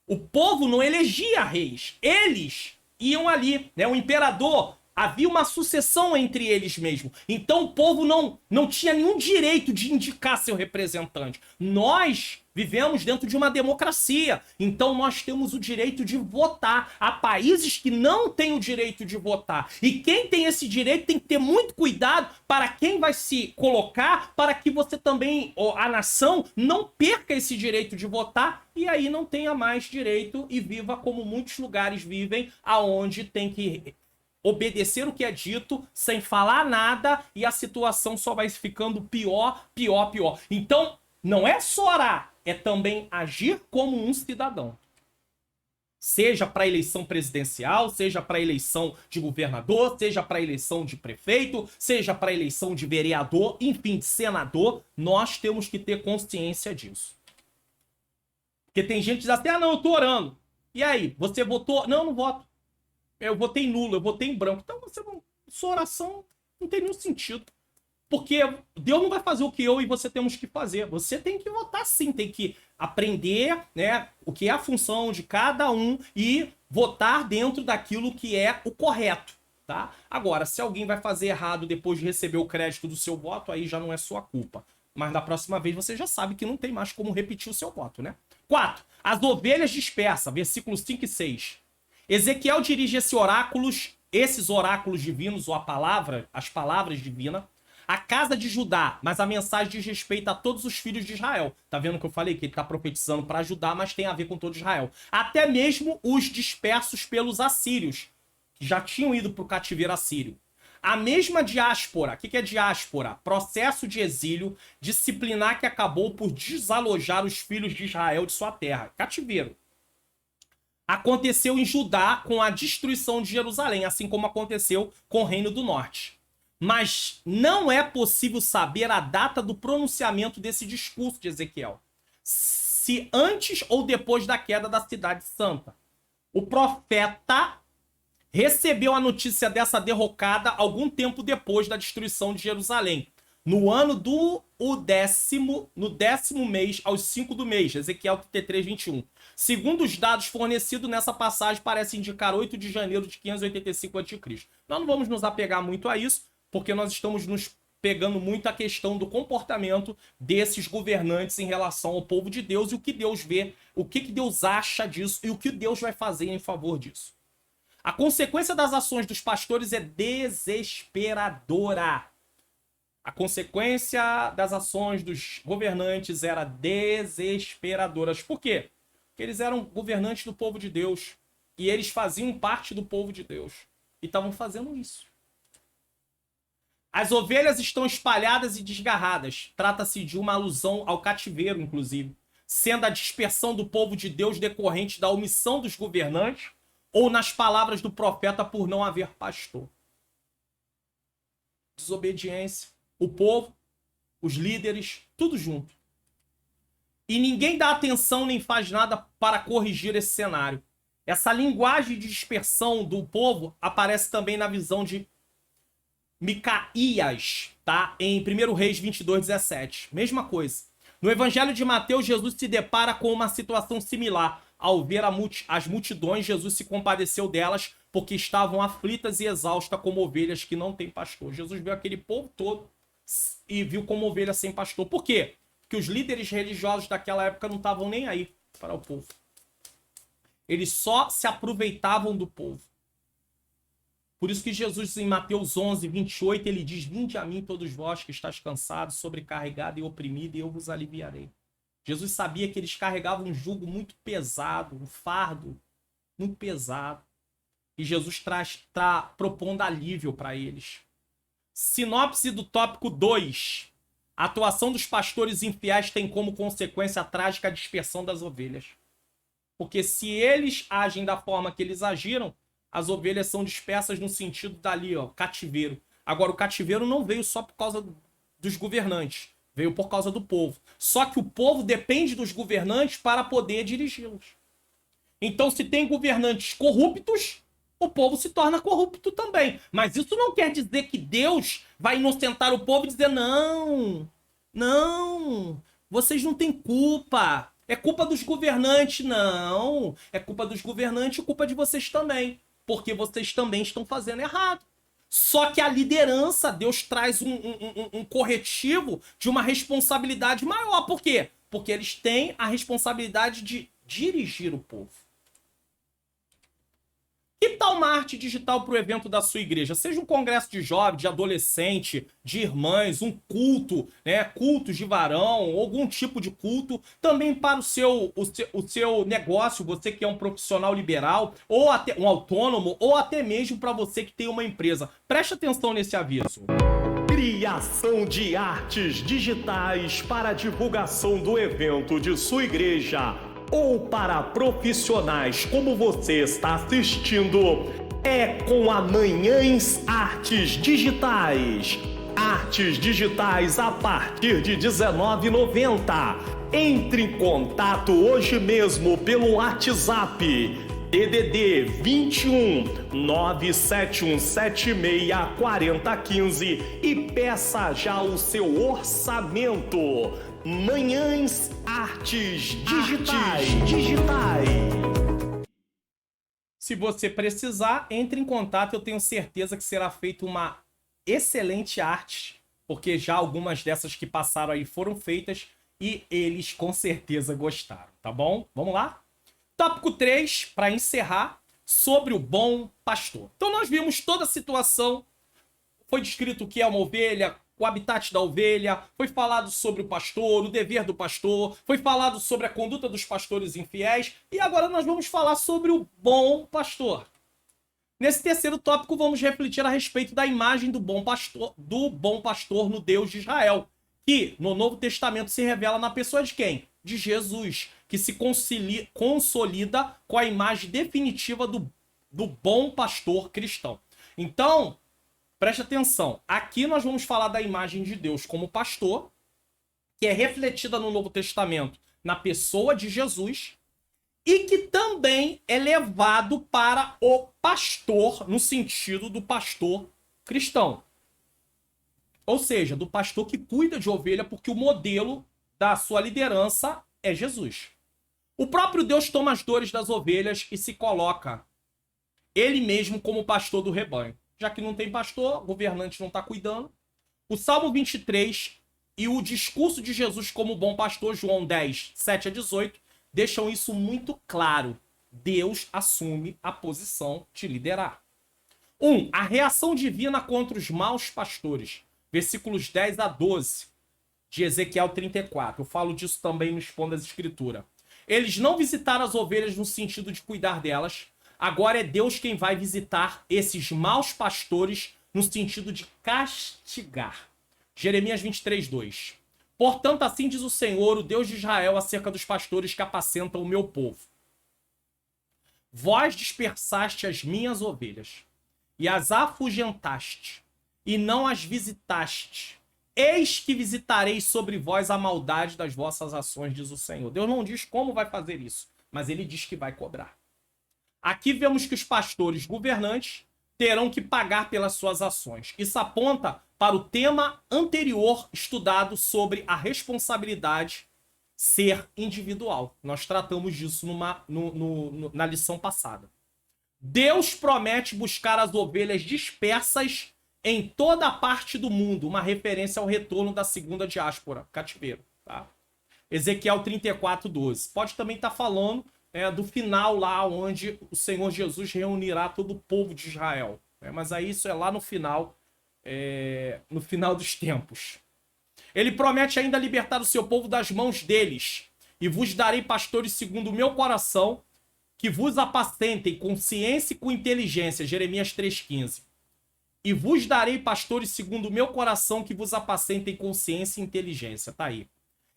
O povo não elegia reis. Eles iam ali, né? O imperador, havia uma sucessão entre eles mesmo. Então o povo não tinha nenhum direito de indicar seu representante. Nós vivemos dentro de uma democracia. Então nós temos o direito de votar. Há países que não têm o direito de votar. E quem tem esse direito tem que ter muito cuidado para quem vai se colocar, para que você também, a nação, não perca esse direito de votar e aí não tenha mais direito e viva como muitos lugares vivem, aonde tem que obedecer o que é dito, sem falar nada, e a situação só vai ficando pior, pior, pior. Então, não é só orar, é também agir como um cidadão. Seja para eleição presidencial, seja para eleição de governador, seja para eleição de prefeito, seja para eleição de vereador, enfim, de senador, nós temos que ter consciência disso. Porque tem gente que diz assim, não, eu tô orando. E aí, você votou? Não, eu não voto. Eu votei nulo, eu votei em branco. Então, sua oração não tem nenhum sentido. Porque Deus não vai fazer o que eu e você temos que fazer. Você tem que votar sim, tem que aprender, né, o que é a função de cada um e votar dentro daquilo que é o correto, tá? Agora, se alguém vai fazer errado depois de receber o crédito do seu voto, aí já não é sua culpa. Mas da próxima vez você já sabe que não tem mais como repetir o seu voto, né? 4. As ovelhas dispersas, versículos 5 e 6. Ezequiel dirige esses oráculos divinos, ou as palavras divinas, a casa de Judá, mas a mensagem diz respeito a todos os filhos de Israel. Tá vendo que eu falei que ele tá profetizando para Judá, mas tem a ver com todo Israel. Até mesmo os dispersos pelos assírios, que já tinham ido para o cativeiro assírio. A mesma diáspora, o que é diáspora? Processo de exílio disciplinar que acabou por desalojar os filhos de Israel de sua terra. Cativeiro. Aconteceu em Judá com a destruição de Jerusalém, assim como aconteceu com o Reino do Norte. Mas não é possível saber a data do pronunciamento desse discurso de Ezequiel. Se antes ou depois da queda da Cidade Santa. O profeta recebeu a notícia dessa derrocada algum tempo depois da destruição de Jerusalém. No ano do no 10º mês, aos 5 do mês, Ezequiel 33, 21. Segundo os dados fornecidos nessa passagem, parece indicar 8 de janeiro de 585 a.C. Nós não vamos nos apegar muito a isso, porque nós estamos nos pegando muito a questão do comportamento desses governantes em relação ao povo de Deus e o que Deus vê, o que Deus acha disso e o que Deus vai fazer em favor disso. A consequência das ações dos pastores é desesperadora. A consequência das ações dos governantes era desesperadora. Por quê? Porque eles eram governantes do povo de Deus e eles faziam parte do povo de Deus e estavam fazendo isso. As ovelhas estão espalhadas e desgarradas. Trata-se de uma alusão ao cativeiro, inclusive, sendo a dispersão do povo de Deus decorrente da omissão dos governantes ou nas palavras do profeta por não haver pastor. Desobediência. O povo, os líderes, tudo junto. E ninguém dá atenção nem faz nada para corrigir esse cenário. Essa linguagem de dispersão do povo aparece também na visão de Micaías, tá? Em 1 Reis 22, 17. Mesma coisa. No Evangelho de Mateus, Jesus se depara com uma situação similar. Ao ver as multidões, Jesus se compadeceu delas porque estavam aflitas e exaustas como ovelhas que não têm pastor. Jesus viu aquele povo todo e viu como ovelha sem pastor. Por quê? Porque os líderes religiosos daquela época não estavam nem aí para o povo. Eles só se aproveitavam do povo. Por isso que Jesus, em Mateus 11, 28, ele diz: vinde a mim todos vós que estáis cansados, sobrecarregados e oprimidos, e eu vos aliviarei. Jesus sabia que eles carregavam um jugo muito pesado, um fardo muito pesado. E Jesus está propondo alívio para eles. Sinopse do tópico 2. A atuação dos pastores infiéis tem como consequência a trágica dispersão das ovelhas. Porque se eles agem da forma que eles agiram, as ovelhas são dispersas no sentido dali, ó, cativeiro. Agora, o cativeiro não veio só por causa dos governantes. Veio por causa do povo. Só que o povo depende dos governantes para poder dirigi-los. Então, se tem governantes corruptos, o povo se torna corrupto também. Mas isso não quer dizer que Deus vai inocentar o povo e dizer: não, vocês não têm culpa. É culpa dos governantes. Não, é culpa dos governantes e culpa de vocês também. Porque vocês também estão fazendo errado. Só que a liderança, Deus traz um corretivo de uma responsabilidade maior. Por quê? Porque eles têm a responsabilidade de dirigir o povo. Que tal uma arte digital para o evento da sua igreja? Seja um congresso de jovem, de adolescente, de irmãs, um culto, né? Cultos de varão, algum tipo de culto, também para o seu negócio, você que é um profissional liberal, ou até um autônomo, ou até mesmo para você que tem uma empresa. Preste atenção nesse aviso. Criação de artes digitais para a divulgação do evento de sua igreja, ou para profissionais como você está assistindo, é com a Manhãs Artes Digitais. Artes digitais a partir de R$19,90. Entre em contato hoje mesmo pelo WhatsApp DDD 21 971764015 e peça já o seu orçamento. Manhãs Artes Digitais. Se você precisar, entre em contato. Eu tenho certeza que será feita uma excelente arte, porque já algumas dessas que passaram aí foram feitas e eles com certeza gostaram, tá bom? Vamos lá? Tópico 3, para encerrar, sobre o bom pastor. Então nós vimos toda a situação, foi descrito o que é uma ovelha, o habitat da ovelha, foi falado sobre o pastor, o dever do pastor, foi falado sobre a conduta dos pastores infiéis, e agora nós vamos falar sobre o bom pastor. Nesse terceiro tópico, vamos refletir a respeito da imagem do bom pastor no Deus de Israel, que no Novo Testamento se revela na pessoa de quem? De Jesus, que se consolida com a imagem definitiva do bom pastor cristão. Então, preste atenção, aqui nós vamos falar da imagem de Deus como pastor, que é refletida no Novo Testamento na pessoa de Jesus, e que também é levado para o pastor, no sentido do pastor cristão. Ou seja, do pastor que cuida de ovelha, porque o modelo da sua liderança é Jesus. O próprio Deus toma as dores das ovelhas e se coloca ele mesmo como pastor do rebanho. Já que não tem pastor, o governante não está cuidando. O Salmo 23 e o discurso de Jesus como bom pastor, João 10, 7 a 18, deixam isso muito claro. Deus assume a posição de liderar. 1. A reação divina contra os maus pastores. Versículos 10 a 12 de Ezequiel 34. Eu falo disso também no Expondo das Escrituras. Eles não visitaram as ovelhas no sentido de cuidar delas. Agora é Deus quem vai visitar esses maus pastores no sentido de castigar. Jeremias 23, 2. Portanto, assim diz o Senhor, o Deus de Israel, acerca dos pastores que apacentam o meu povo. Vós dispersaste as minhas ovelhas, e as afugentaste, e não as visitaste. Eis que visitarei sobre vós a maldade das vossas ações, diz o Senhor. Deus não diz como vai fazer isso, mas ele diz que vai cobrar. Aqui vemos que os pastores governantes terão que pagar pelas suas ações. Isso aponta para o tema anterior estudado sobre a responsabilidade ser individual. Nós tratamos disso na lição passada. Deus promete buscar as ovelhas dispersas em toda a parte do mundo, uma referência ao retorno da segunda diáspora, cativeiro. Tá? Ezequiel 34, 12. Pode também estar falando do final lá onde o Senhor Jesus reunirá todo o povo de Israel. Mas aí isso é lá no final dos tempos. Ele promete ainda libertar o seu povo das mãos deles. E vos darei pastores segundo o meu coração, que vos apacentem com ciência e com inteligência. Jeremias 3,15. E vos darei pastores segundo o meu coração, que vos apacentem com ciência e inteligência. Tá aí.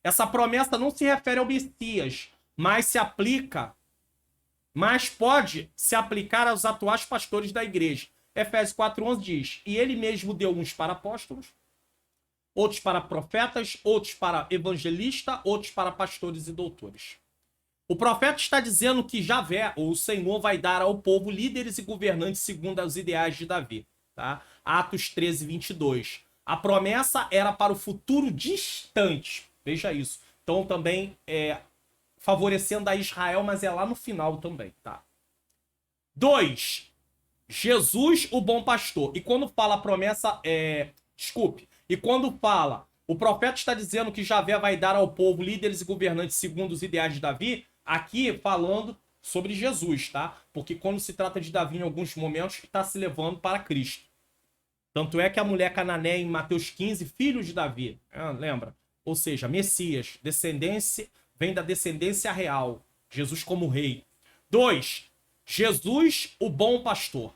Essa promessa não se refere ao Messias, mas pode se aplicar aos atuais pastores da igreja. Efésios 4,11 diz: e ele mesmo deu uns para apóstolos, outros para profetas, outros para evangelistas, outros para pastores e doutores. O profeta está dizendo que Javé, ou o Senhor, vai dar ao povo líderes e governantes segundo os ideais de Davi. Tá? Atos 13, 22. A promessa era para o futuro distante. Veja isso. Então também favorecendo a Israel, mas é lá no final também. Tá? 2. Jesus, o bom pastor. E quando fala a promessa, e quando fala, o profeta está dizendo que Javé vai dar ao povo líderes e governantes segundo os ideais de Davi, aqui falando sobre Jesus, tá? Porque quando se trata de Davi, em alguns momentos, está se levando para Cristo. Tanto é que a mulher cananeia, em Mateus 15, filho de Davi, lembra? Ou seja, Messias, descendência, vem da descendência real, Jesus como rei. 2. Jesus, o bom pastor.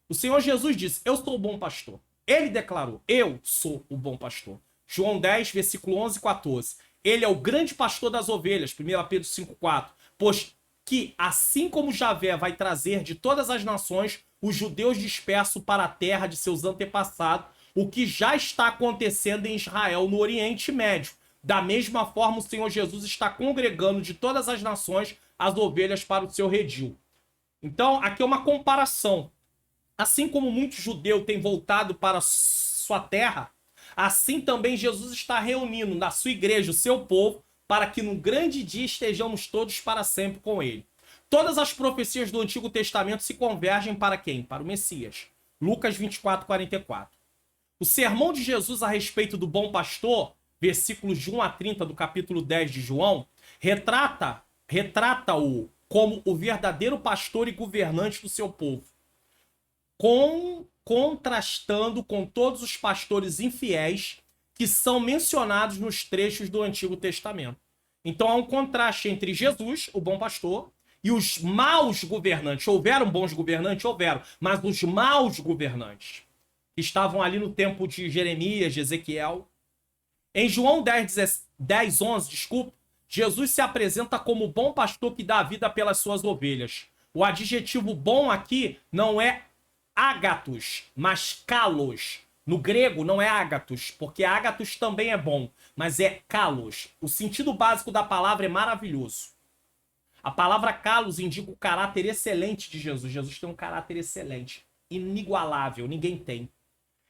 O Senhor Jesus disse: eu sou o bom pastor. Ele declarou: eu sou o bom pastor. João 10, versículo 11 e 14. Ele é o grande pastor das ovelhas. 1 Pedro 5,4. Pois que, assim como Javé vai trazer de todas as nações os judeus dispersos para a terra de seus antepassados, o que já está acontecendo em Israel, no Oriente Médio. Da mesma forma, o Senhor Jesus está congregando de todas as nações as ovelhas para o seu redil. Então, aqui é uma comparação. Assim como muitos judeus têm voltado para sua terra, assim também Jesus está reunindo na sua igreja o seu povo para que no grande dia estejamos todos para sempre com ele. Todas as profecias do Antigo Testamento se convergem para quem? Para o Messias. Lucas 24, 44. O sermão de Jesus a respeito do bom pastor, versículos de 1 a 30 do capítulo 10 de João, retrata-o como o verdadeiro pastor e governante do seu povo, contrastando com todos os pastores infiéis que são mencionados nos trechos do Antigo Testamento. Então há um contraste entre Jesus, o bom pastor, e os maus governantes. Houveram bons governantes? Houveram, mas os maus governantes que estavam ali no tempo de Jeremias, de Ezequiel. Em João 10, 11, Jesus se apresenta como o bom pastor que dá a vida pelas suas ovelhas. O adjetivo bom aqui não é ágatos, mas kalos. No grego não é ágatos, porque ágatos também é bom, mas é kalos. O sentido básico da palavra é maravilhoso. A palavra kalos indica o caráter excelente de Jesus. Jesus tem um caráter excelente, inigualável, ninguém tem.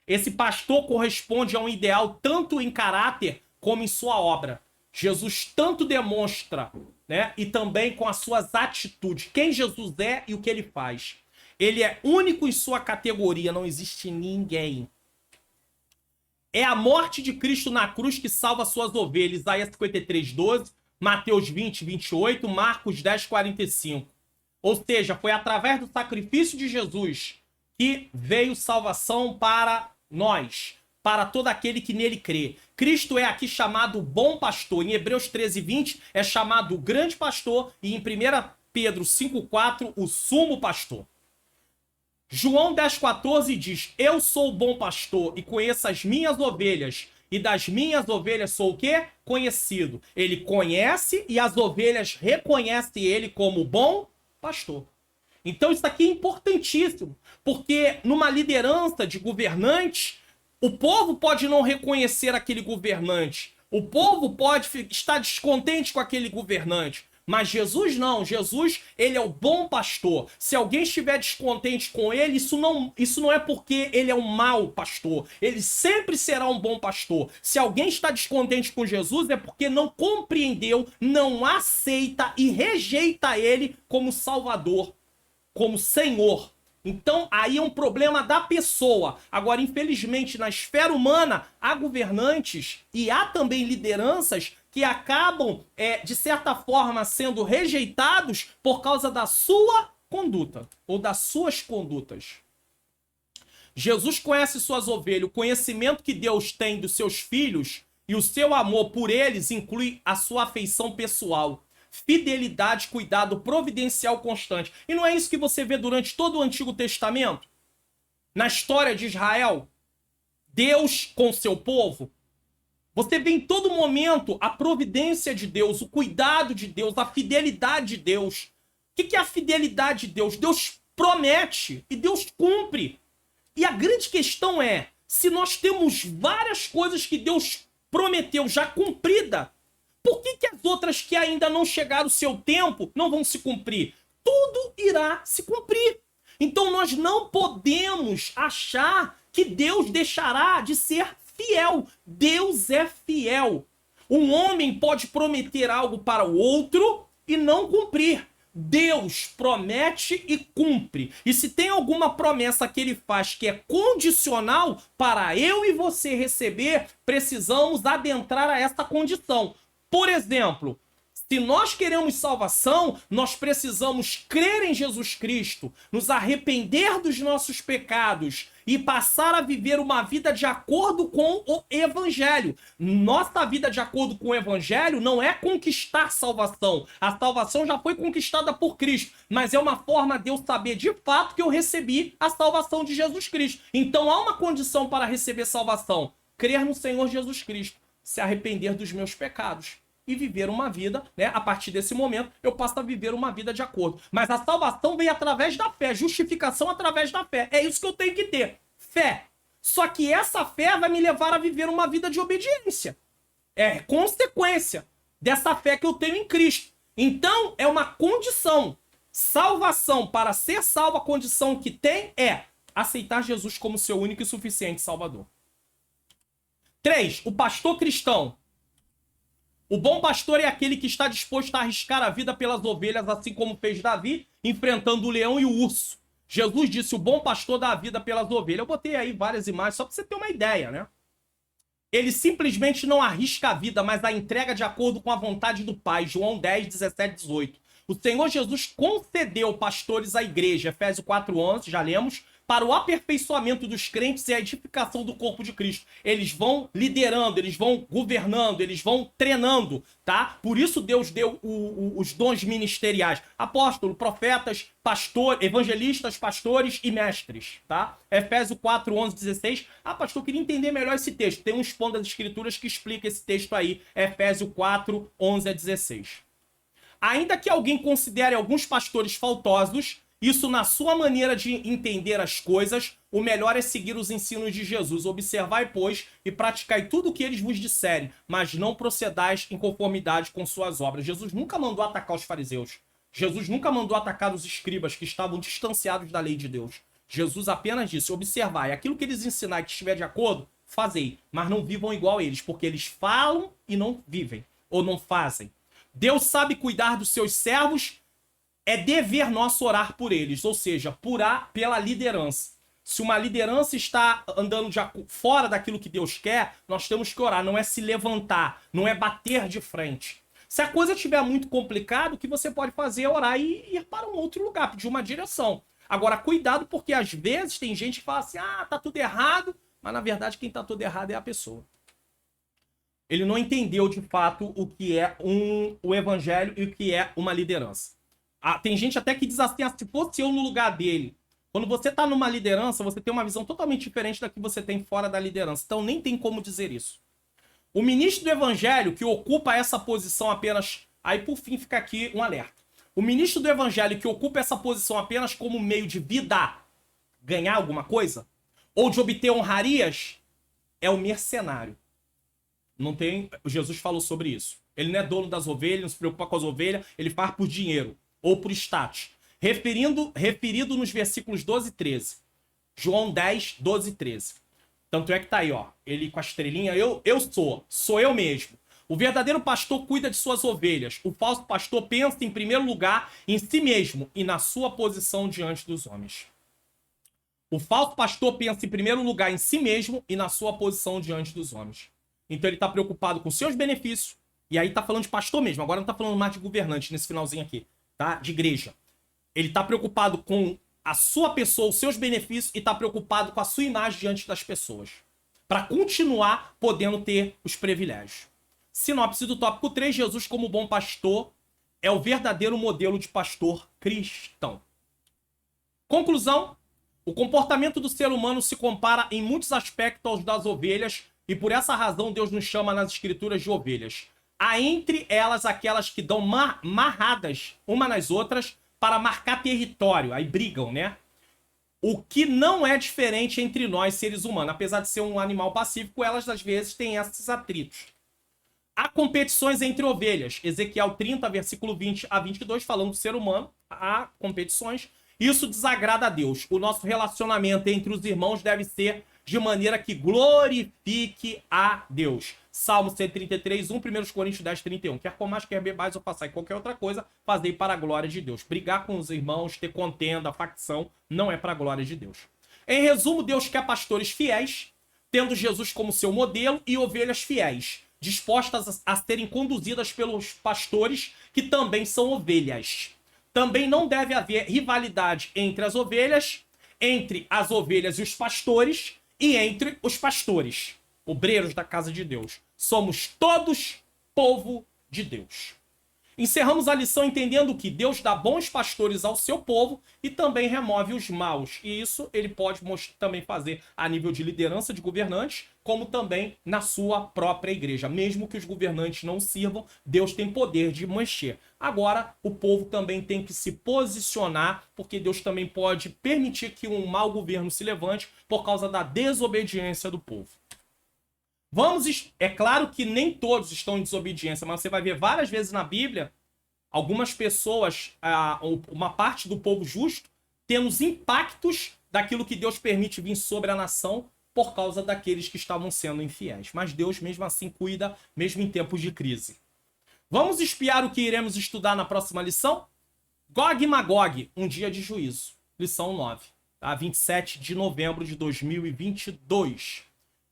Esse pastor corresponde a um ideal tanto em caráter como em sua obra. Jesus tanto demonstra, né, e também com as suas atitudes, quem Jesus é e o que ele faz. Ele é único em sua categoria, não existe ninguém. É a morte de Cristo na cruz que salva suas ovelhas. Isaías 53, 12, Mateus 20, 28, Marcos 10, 45. Ou seja, foi através do sacrifício de Jesus que veio salvação para nós, para todo aquele que nele crê. Cristo é aqui chamado bom pastor. Em Hebreus 13, 20 é chamado o grande pastor e em 1 Pedro 5, 4 o sumo pastor. João 10, 14 diz: eu sou o bom pastor e conheço as minhas ovelhas, e das minhas ovelhas sou o quê? Conhecido. Ele conhece e as ovelhas reconhecem ele como bom pastor. Então isso aqui é importantíssimo, porque numa liderança de governante, o povo pode não reconhecer aquele governante, o povo pode estar descontente com aquele governante, mas Jesus não. Jesus, ele é o bom pastor. Se alguém estiver descontente com ele, isso não é porque ele é um mau pastor. Ele sempre será um bom pastor. Se alguém está descontente com Jesus, é porque não compreendeu, não aceita e rejeita ele como Salvador, como Senhor. Então, aí é um problema da pessoa. Agora, infelizmente, na esfera humana, há governantes e há também lideranças que acabam, de certa forma, sendo rejeitados por causa da sua conduta ou das suas condutas. Jesus conhece suas ovelhas. O conhecimento que Deus tem dos seus filhos e o seu amor por eles inclui a sua afeição pessoal, fidelidade, cuidado providencial constante. E não é isso que você vê durante todo o Antigo Testamento? Na história de Israel, Deus com seu povo. Você vê em todo momento a providência de Deus, o cuidado de Deus, a fidelidade de Deus. O que é a fidelidade de Deus? Deus promete e Deus cumpre. E a grande questão é, se nós temos várias coisas que Deus prometeu já cumprida, por que as outras que ainda não chegaram o seu tempo não vão se cumprir? Tudo irá se cumprir. Então nós não podemos achar que Deus deixará de ser fiel. Deus é fiel. Um homem pode prometer algo para o outro e não cumprir. Deus promete e cumpre. E se tem alguma promessa que ele faz que é condicional para eu e você receber, precisamos adentrar a essa condição. Por exemplo, se nós queremos salvação, nós precisamos crer em Jesus Cristo, nos arrepender dos nossos pecados e passar a viver uma vida de acordo com o Evangelho. Nossa vida de acordo com o Evangelho não é conquistar salvação. A salvação já foi conquistada por Cristo, mas é uma forma de eu saber de fato que eu recebi a salvação de Jesus Cristo. Então há uma condição para receber salvação: crer no Senhor Jesus Cristo, se arrepender dos meus pecados e viver uma vida, né? A partir desse momento, eu passo a viver uma vida de acordo. Mas a salvação vem através da fé, justificação através da fé. É isso que eu tenho que ter, fé. Só que essa fé vai me levar a viver uma vida de obediência. É consequência dessa fé que eu tenho em Cristo. Então, é uma condição. Salvação, para ser salvo, a condição que tem é aceitar Jesus como seu único e suficiente Salvador. 3. O pastor cristão. O bom pastor é aquele que está disposto a arriscar a vida pelas ovelhas, assim como fez Davi, enfrentando o leão e o urso. Jesus disse, o bom pastor dá a vida pelas ovelhas. Eu botei aí várias imagens só para você ter uma ideia, né? Ele simplesmente não arrisca a vida, mas a entrega de acordo com a vontade do Pai. João 10, 17, 18. O Senhor Jesus concedeu pastores à igreja, Efésios 4:11, já lemos, para o aperfeiçoamento dos crentes e a edificação do corpo de Cristo. Eles vão liderando, eles vão governando, eles vão treinando, tá? Por isso Deus deu os dons ministeriais. Apóstolo, profetas, pastor, evangelistas, pastores e mestres, tá? Efésios 4:11, 16. Ah, pastor, eu queria entender melhor esse texto. Tem um Expondo das Escrituras que explica esse texto aí, Efésios 4:11 a 16. Ainda que alguém considere alguns pastores faltosos, isso na sua maneira de entender as coisas, o melhor é seguir os ensinos de Jesus. Observai, pois, e praticai tudo o que eles vos disserem, mas não procedais em conformidade com suas obras. Jesus nunca mandou atacar os fariseus. Jesus nunca mandou atacar os escribas que estavam distanciados da lei de Deus. Jesus apenas disse, observai, aquilo que eles ensinarem que estiver de acordo, fazei, mas não vivam igual a eles, porque eles falam e não vivem, ou não fazem. Deus sabe cuidar dos seus servos, é dever nosso orar por eles, ou seja, pela liderança. Se uma liderança está andando fora daquilo que Deus quer, nós temos que orar, não é se levantar, não é bater de frente. Se a coisa estiver muito complicada, o que você pode fazer é orar e ir para um outro lugar, pedir uma direção. Agora, cuidado, porque às vezes tem gente que fala assim, tá tudo errado, mas na verdade quem tá tudo errado é a pessoa. Ele não entendeu de fato o que é o evangelho e o que é uma liderança. Tem gente até que diz assim, se fosse eu no lugar dele. Quando você está numa liderança, você tem uma visão totalmente diferente da que você tem fora da liderança. Então nem tem como dizer isso. O ministro do evangelho que ocupa essa posição apenas... Aí por fim fica aqui um alerta. O ministro do evangelho que ocupa essa posição apenas como meio de vida, ganhar alguma coisa, ou de obter honrarias, é o mercenário. Não tem... Jesus falou sobre isso. Ele não é dono das ovelhas, não se preocupa com as ovelhas, ele faz por dinheiro ou por status. Referido nos versículos 12 e 13. João 10, 12 e 13. Tanto é que tá aí, ó. Ele com a estrelinha, sou eu mesmo. O verdadeiro pastor cuida de suas ovelhas. O falso pastor pensa em primeiro lugar em si mesmo e na sua posição diante dos homens. O falso pastor pensa em primeiro lugar em si mesmo e na sua posição diante dos homens. Então ele está preocupado com seus benefícios. E aí tá falando de pastor mesmo. Agora não tá falando mais de governante nesse finalzinho aqui, tá? De igreja. Ele tá preocupado com a sua pessoa, os seus benefícios e tá preocupado com a sua imagem diante das pessoas. Para continuar podendo ter os privilégios. Sinopse do tópico 3, Jesus como bom pastor é o verdadeiro modelo de pastor cristão. Conclusão, o comportamento do ser humano se compara em muitos aspectos aos das ovelhas e por essa razão Deus nos chama nas escrituras de ovelhas. Há entre elas aquelas que dão marradas uma nas outras para marcar território, aí brigam, né? O que não é diferente entre nós, seres humanos. Apesar de ser um animal pacífico, elas às vezes têm esses atritos. Há competições entre ovelhas. Ezequiel 30, versículo 20 a 22, falando do ser humano. Há competições. Isso desagrada a Deus. O nosso relacionamento entre os irmãos deve ser de maneira que glorifique a Deus. Salmo 133, 1, 1 Coríntios 10, 31. Quer comais, quer bebais ou façais qualquer outra coisa, fazei para a glória de Deus. Brigar com os irmãos, ter contenda, facção, não é para a glória de Deus. Em resumo, Deus quer pastores fiéis, tendo Jesus como seu modelo, e ovelhas fiéis, dispostas a serem conduzidas pelos pastores, que também são ovelhas. Também não deve haver rivalidade entre as ovelhas e os pastores, e entre os pastores, obreiros da casa de Deus. Somos todos povo de Deus. Encerramos a lição entendendo que Deus dá bons pastores ao seu povo e também remove os maus. E isso ele pode também fazer a nível de liderança de governantes, como também na sua própria igreja. Mesmo que os governantes não sirvam, Deus tem poder de mexer. Agora, o povo também tem que se posicionar, porque Deus também pode permitir que um mau governo se levante por causa da desobediência do povo. É claro que nem todos estão em desobediência, mas você vai ver várias vezes na Bíblia algumas pessoas, uma parte do povo justo, tendo os impactos daquilo que Deus permite vir sobre a nação por causa daqueles que estavam sendo infiéis. Mas Deus, mesmo assim, cuida, mesmo em tempos de crise. Vamos espiar o que iremos estudar na próxima lição? Gog e Magog, um dia de juízo. Lição 9, tá? 27 de novembro de 2022.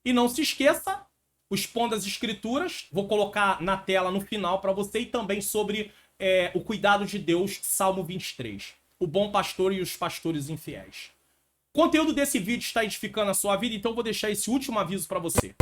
E não se esqueça, o Expondo as Escrituras, vou colocar na tela no final para você, e também sobre o cuidado de Deus, Salmo 23. O bom pastor e os pastores infiéis. O conteúdo desse vídeo está edificando a sua vida, então eu vou deixar esse último aviso para você.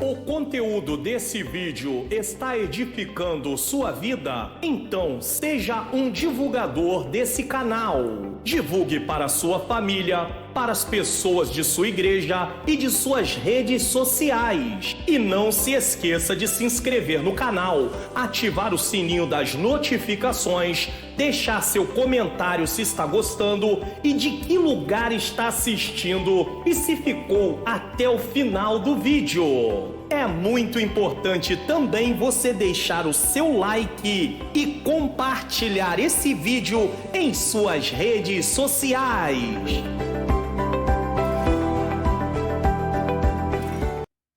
O conteúdo desse vídeo está edificando sua vida? Então seja um divulgador desse canal. Divulgue para sua família, para as pessoas de sua igreja e de suas redes sociais. E não se esqueça de se inscrever no canal, ativar o sininho das notificações, deixar seu comentário se está gostando e de que lugar está assistindo e se ficou até o final do vídeo. É muito importante também você deixar o seu like e compartilhar esse vídeo em suas redes sociais.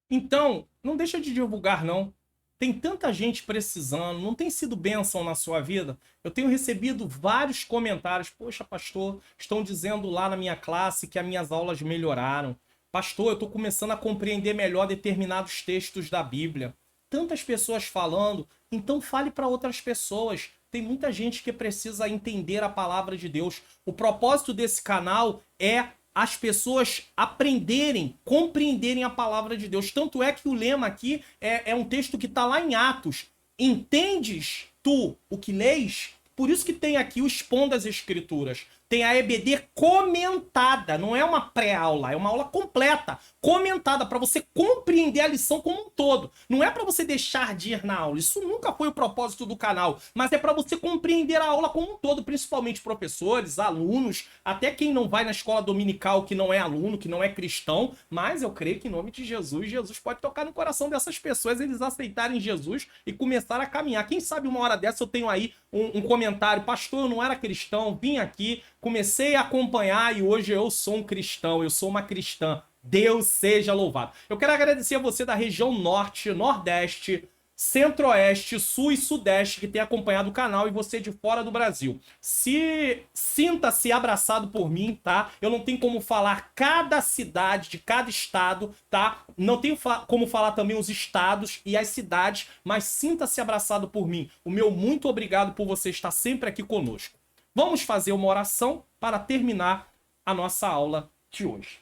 Então, não deixa de divulgar não. Tem tanta gente precisando, não tem sido bênção na sua vida? Eu tenho recebido vários comentários. Poxa, pastor, estão dizendo lá na minha classe que as minhas aulas melhoraram. Pastor, eu estou começando a compreender melhor determinados textos da Bíblia. Tantas pessoas falando, então fale para outras pessoas. Tem muita gente que precisa entender a palavra de Deus. O propósito desse canal é as pessoas aprenderem, compreenderem a palavra de Deus. Tanto é que o lema aqui é um texto que está lá em Atos. Entendes tu o que lês? Por isso que tem aqui o Expondo as Escrituras. Tem a EBD comentada, não é uma pré-aula, é uma aula completa, comentada, para você compreender a lição como um todo. Não é para você deixar de ir na aula, isso nunca foi o propósito do canal, mas é para você compreender a aula como um todo, principalmente professores, alunos, até quem não vai na escola dominical, que não é aluno, que não é cristão, mas eu creio que em nome de Jesus, Jesus pode tocar no coração dessas pessoas, eles aceitarem Jesus e começar a caminhar. Quem sabe uma hora dessa eu tenho aí um comentário: pastor, eu não era cristão, vim aqui, comecei a acompanhar e hoje eu sou um cristão, eu sou uma cristã. Deus seja louvado. Eu quero agradecer a você da região norte, nordeste, centro-oeste, sul e sudeste que tem acompanhado o canal, e você de fora do Brasil. Sinta-se abraçado por mim, tá? Eu não tenho como falar cada cidade de cada estado, tá? Não tenho como falar também os estados e as cidades, mas sinta-se abraçado por mim. O meu muito obrigado por você estar sempre aqui conosco. Vamos fazer uma oração para terminar a nossa aula de hoje.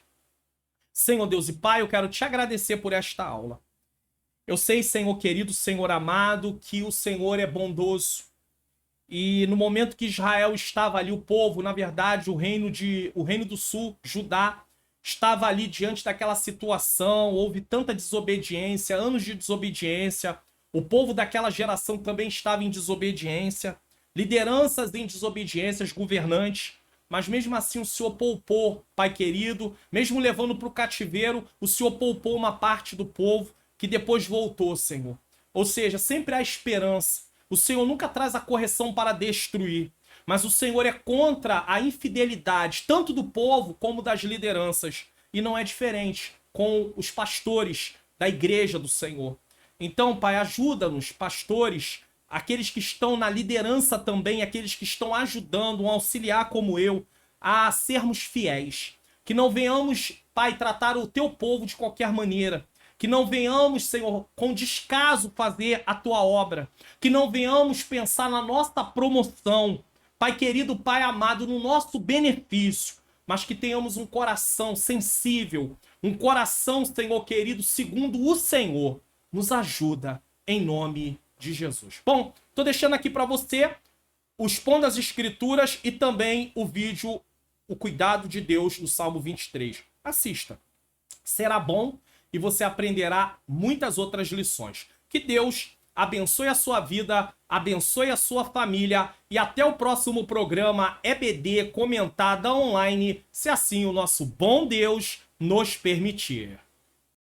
Senhor Deus e Pai, eu quero te agradecer por esta aula. Eu sei, Senhor querido, Senhor amado, que o Senhor é bondoso. E no momento que Israel estava ali, o povo, na verdade, o reino do sul, Judá, estava ali diante daquela situação, houve tanta desobediência, anos de desobediência. O povo daquela geração também estava em desobediência. Lideranças em desobediências, governantes, mas mesmo assim o Senhor poupou, Pai querido, mesmo levando para o cativeiro, o Senhor poupou uma parte do povo que depois voltou, Senhor. Ou seja, sempre há esperança. O Senhor nunca traz a correção para destruir, mas o Senhor é contra a infidelidade, tanto do povo como das lideranças. E não é diferente com os pastores da igreja do Senhor. Então, Pai, ajuda-nos, pastores, aqueles que estão na liderança também, aqueles que estão ajudando, um auxiliar como eu, a sermos fiéis. Que não venhamos, Pai, tratar o teu povo de qualquer maneira. Que não venhamos, Senhor, com descaso fazer a tua obra. Que não venhamos pensar na nossa promoção. Pai querido, Pai amado, no nosso benefício. Mas que tenhamos um coração sensível. Um coração, Senhor querido, segundo o Senhor. Nos ajuda, em nome de Jesus. Bom, tô deixando aqui para você o Expondo as Escrituras e também o vídeo O Cuidado de Deus no Salmo 23. Assista. Será bom e você aprenderá muitas outras lições. Que Deus abençoe a sua vida, abençoe a sua família e até o próximo programa EBD Comentada Online, se assim o nosso bom Deus nos permitir.